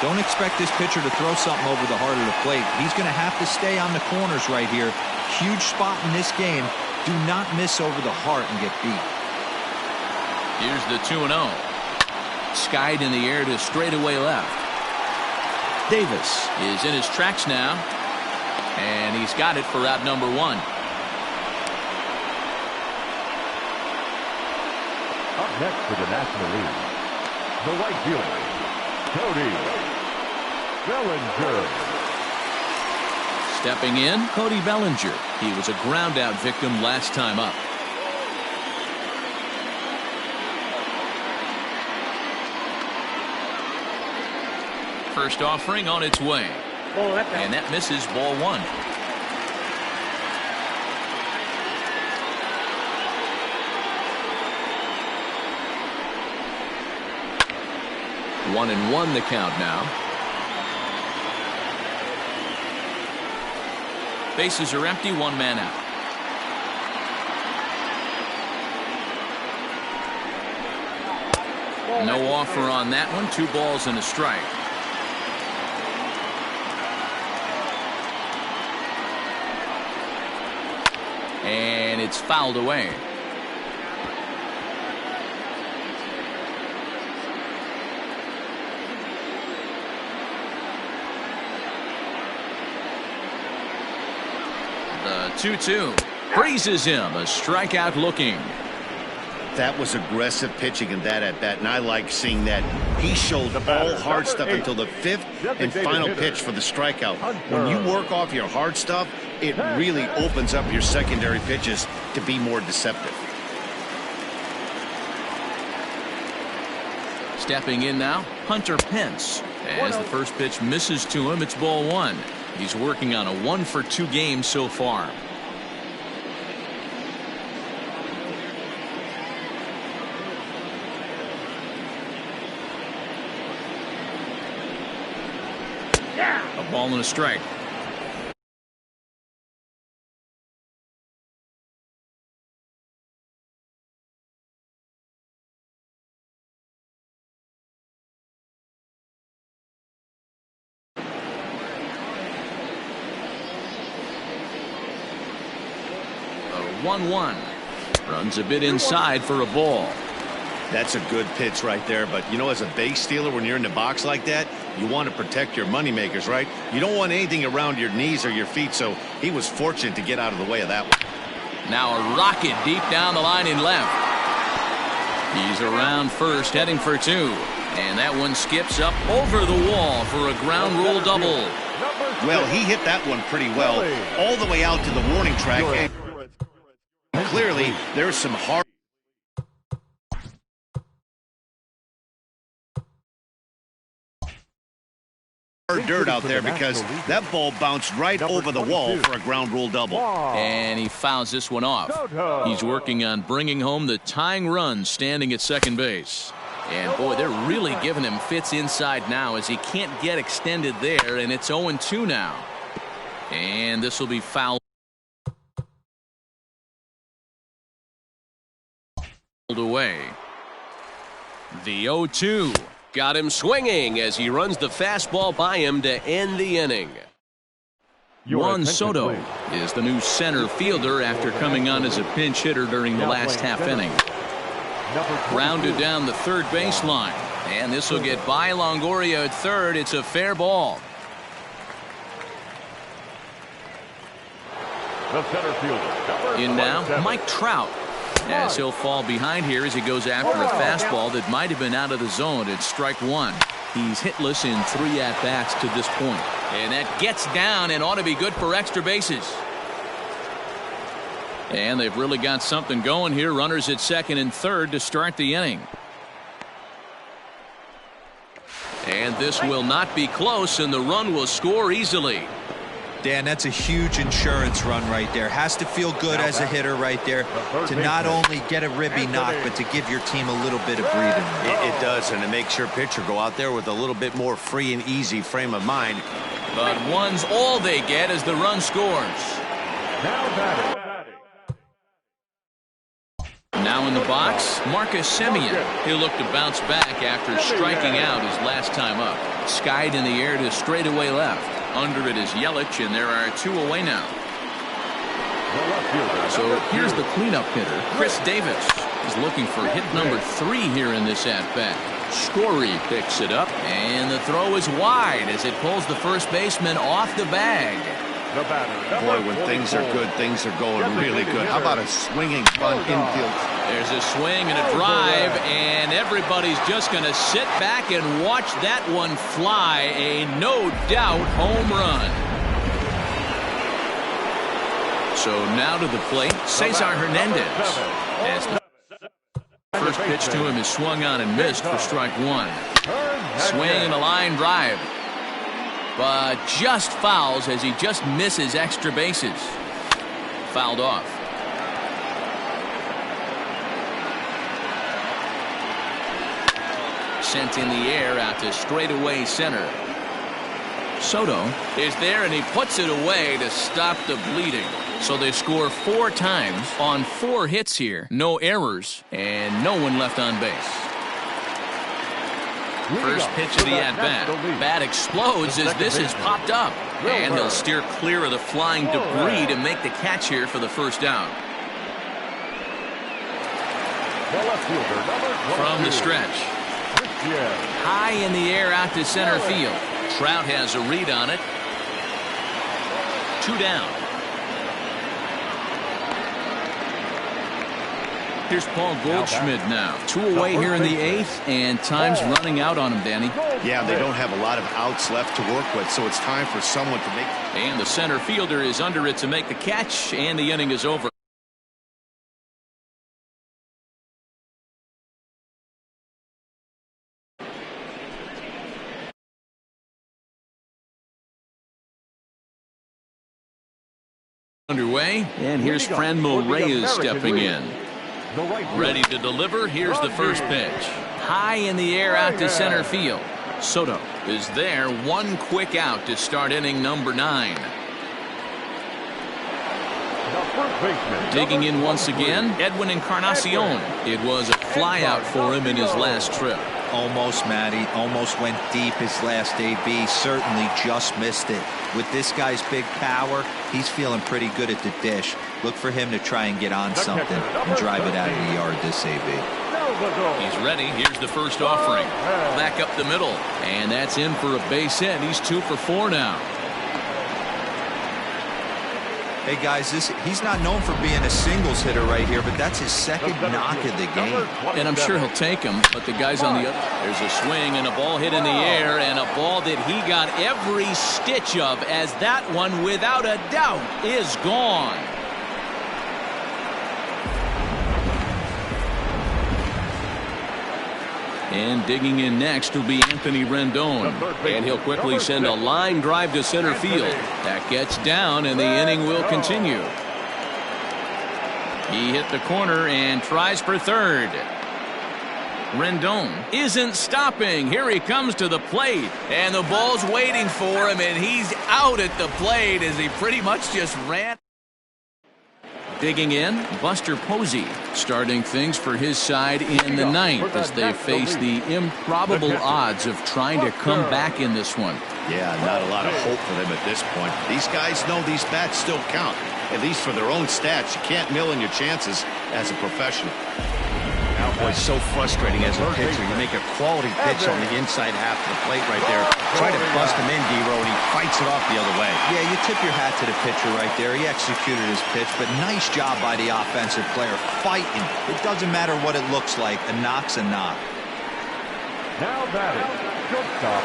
Don't expect this pitcher to throw something over the heart of the plate. He's going to have to stay on the corners right here. Huge spot in this game. Do not miss over the heart and get beat. Here's the 2-0. Skied in the air to straightaway left. Davis is in his tracks now, and he's got it for out number 1. Up next for the National League, the right fielder, Cody Bellinger. Stepping in, Cody Bellinger. He was a ground-out victim last time up. First offering on its way. And that misses ball 1. One and 1 the count now. Bases are empty, 1 man out. No offer on that one. 2 balls and a strike. And it's fouled away. The 2-2 freezes him. A strikeout looking. That was aggressive pitching in that at bat, and I like seeing that. He showed all hard stuff until the 5th and final pitch for the strikeout. When you work off your hard stuff, it really opens up your secondary pitches to be more deceptive. Stepping in now, Hunter Pence. As the first pitch misses to him, it's ball 1. He's working on a 1-for-2 game so far. A ball and a strike. A 1-1. Runs a bit inside for a ball. That's a good pitch right there, but you know, as a base stealer, when you're in the box like that, you want to protect your moneymakers, right? You don't want anything around your knees or your feet, so he was fortunate to get out of the way of that one. Now a rocket deep down the line in left. He's around first, heading for 2. And that one skips up over the wall for a ground rule double. Well, he hit that one pretty well, all the way out to the warning track. And clearly, there's some hard dirt out there because that ball bounced right over the wall for a ground rule double. And he fouls this one off. He's working on bringing home the tying run standing at second base. And boy, they're really giving him fits inside now as he can't get extended there, and it's 0-2 now. And this will be fouled away. The 0-2 got him swinging as he runs the fastball by him to end the inning. Juan Soto is the new center fielder after coming on as a pinch hitter during the last half inning. Grounded down the third baseline, and this will get by Longoria at third. It's a fair ball. The center fielder. In now, Mike Trout, as he'll fall behind here as he goes after a fastball that might have been out of the zone at strike one. He's hitless in 3 at-bats to this point. And that gets down and ought to be good for extra bases. And they've really got something going here. Runners at second and third to start the inning. And this will not be close, and the run will score easily. Dan, that's a huge insurance run right there. Has to feel good as a hitter right there to not only get a ribby knock, but to give your team a little bit of breathing. It does, and it makes your pitcher go out there with a little bit more free and easy frame of mind. But one's all they get as the run scores. Now in the box, Marcus Semien. He'll look to bounce back after striking out his last time up. Skied in the air to straightaway left. Under it is Yelich, and there are 2 away now. So here's the cleanup hitter, Chris Davis. He's looking for hit number 3 here in this at-bat. Scory picks it up, and the throw is wide as it pulls the first baseman off the bag. Boy, when things are good, things are going really good. How about a swinging bunt infield? There's a swing and a drive, and everybody's just going to sit back and watch that one fly. A no-doubt home run. So now to the plate, Cesar Hernandez. As the first pitch to him is swung on and missed for strike one. Swing and a line drive. But just fouls as he just misses extra bases. Fouled off. Sent in the air out to straightaway center. Soto is there, and he puts it away to stop the bleeding. So they score 4 times on 4 hits here. No errors and no one left on base. First pitch of the at-bat. Bat explodes as this is popped up. And he'll steer clear of the flying debris to make the catch here for the first down. From the stretch. High in the air out to center field. Trout has a read on it. 2 down. Here's Paul Goldschmidt now. 2 away here in the 8th, and time's running out on him, Danny. Yeah, they don't have a lot of outs left to work with, so it's time for someone to make. And the center fielder is under it to make the catch, and the inning is over. Underway, and here's Franmil Reyes stepping in. Ready to deliver. Here's the first pitch. High in the air out to center field. Soto is there. 1 quick out to start inning number 9. Digging in once again, Edwin Encarnacion. It was a flyout for him in his last trip. Almost, Matty. Almost went deep his last AB. Certainly just missed it. With this guy's big power, he's feeling pretty good at the dish. Look for him to try and get on something and drive it out of the yard this AB. He's ready. Here's the first offering. Back up the middle. And that's in for a base hit. He's 2 for 4 now. Hey, guys, he's not known for being a singles hitter right here, but that's his 2nd knock of the game. And I'm sure he'll take him, but the guy's on the other. There's a swing and a ball hit in the air, and a ball that he got every stitch of, as that one, without a doubt, is gone. And digging in next will be Anthony Rendon. And he'll quickly send a line drive to center field. That gets down, and the inning will continue. He hit the corner and tries for third. Rendon isn't stopping. Here he comes to the plate. And the ball's waiting for him, and he's out at the plate as he pretty much just ran. Digging in, Buster Posey starting things for his side in the 9th as they face the improbable odds of trying to come back in this one. Yeah, not a lot of hope for them at this point. These guys know these bats still count, at least for their own stats. You can't mill in your chances as a professional. Boy, it's so frustrating as a pitcher. You make a quality pitch on the inside half of the plate right there. Try to bust him in, D-Row, and he fights it off the other way. Yeah, you tip your hat to the pitcher right there. He executed his pitch, but nice job by the offensive player fighting. It doesn't matter what it looks like. A knock's a knock. Now batting, shortstop,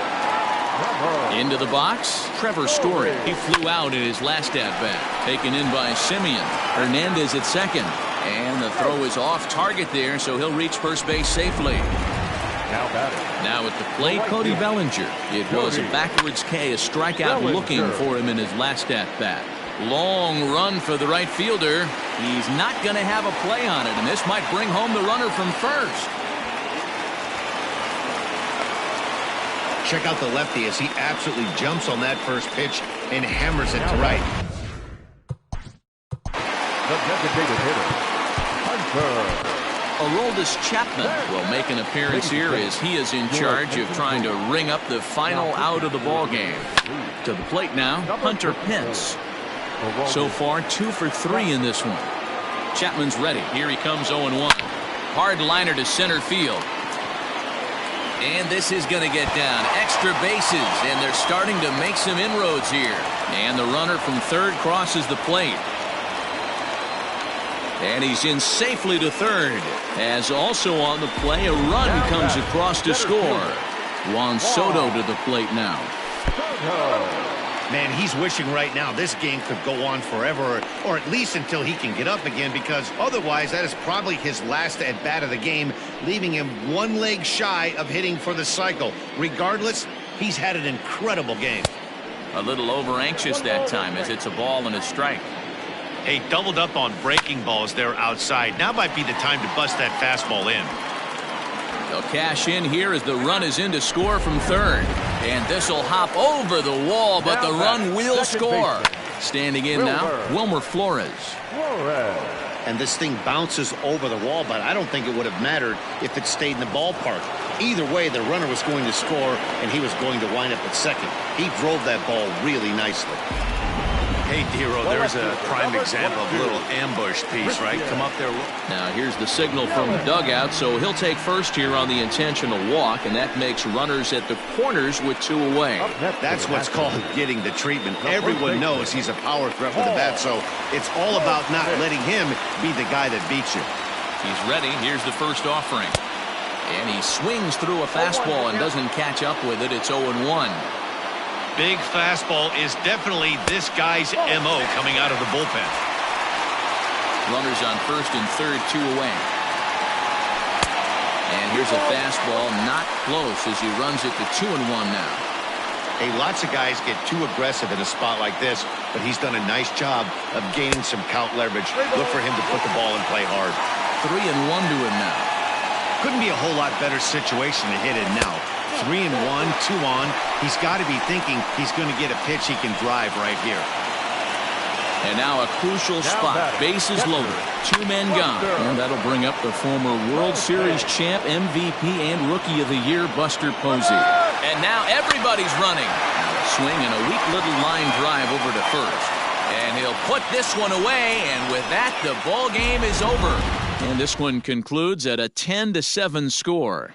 Into the box, Trevor Story. He flew out in his last at-bat. Taken in by Simeon. Hernandez at second. And the throw is off target there, so he'll reach first base safely. now batting, Now at the plate, Cody Bellinger. It was a backwards K, a strikeout looking for him in his last at-bat. Long run for the right fielder. He's not going to have a play on it, and this might bring home the runner from first. Check out the lefty as he absolutely jumps on that first pitch and hammers it to right. the designated hitter, Hunter. Aroldis Chapman will make an appearance here as he is in charge of trying to ring up the final out of the ball game. To the plate now, Hunter Pence. So far, 2 for 3 in this one. Chapman's ready. Here he comes 0-1. Hard liner to center field. And this is going to get down. Extra bases, and they're starting to make some inroads here. And the runner from third crosses the plate. And he's in safely to third. As also on the play, a run comes across to score. Juan Soto to the plate now. Man, he's wishing right now this game could go on forever, or at least until he can get up again, because otherwise that is probably his last at-bat of the game, leaving him one leg shy of hitting for the cycle. Regardless, he's had an incredible game. A little over-anxious that time as it's a ball and a strike. Hey, doubled up on breaking balls there outside. Now might be the time to bust that fastball in. They'll cash in here as the run is in to score from third. And this will hop over the wall, but the run will score. Standing in now, Wilmer Flores. And this thing bounces over the wall, but I don't think it would have mattered if it stayed in the ballpark. Either way, the runner was going to score, and he was going to wind up at second. He drove that ball really nicely. Hey, Dero, there's a prime example of a little ambush piece, right? Come up there. Now here's the signal from the dugout, so he'll take first here on the intentional walk, and that makes runners at the corners with 2 away. That's what's called getting the treatment. Everyone knows he's a power threat with the bat, so it's all about not letting him be the guy that beats you. He's ready. Here's the first offering. And he swings through a fastball and doesn't catch up with it. It's 0-1. Big fastball is definitely this guy's M.O. coming out of the bullpen. Runners on first and third, 2 away. And here's a fastball not close as he runs it to 2-1 now. Hey, lots of guys get too aggressive in a spot like this, but he's done a nice job of gaining some count leverage. Look for him to put the ball in play hard. 3-1 to him now. Couldn't be a whole lot better situation to hit in now. 3-1, 2 on. He's got to be thinking he's going to get a pitch he can drive right here. And now a crucial spot. Bases loaded. 2 men gone. And that'll bring up the former World Series champ, MVP, and Rookie of the Year, Buster Posey. And now everybody's running. Swing and a weak little line drive over to first. And he'll put this one away. And with that, the ball game is over. And this one concludes at a 10-7 score.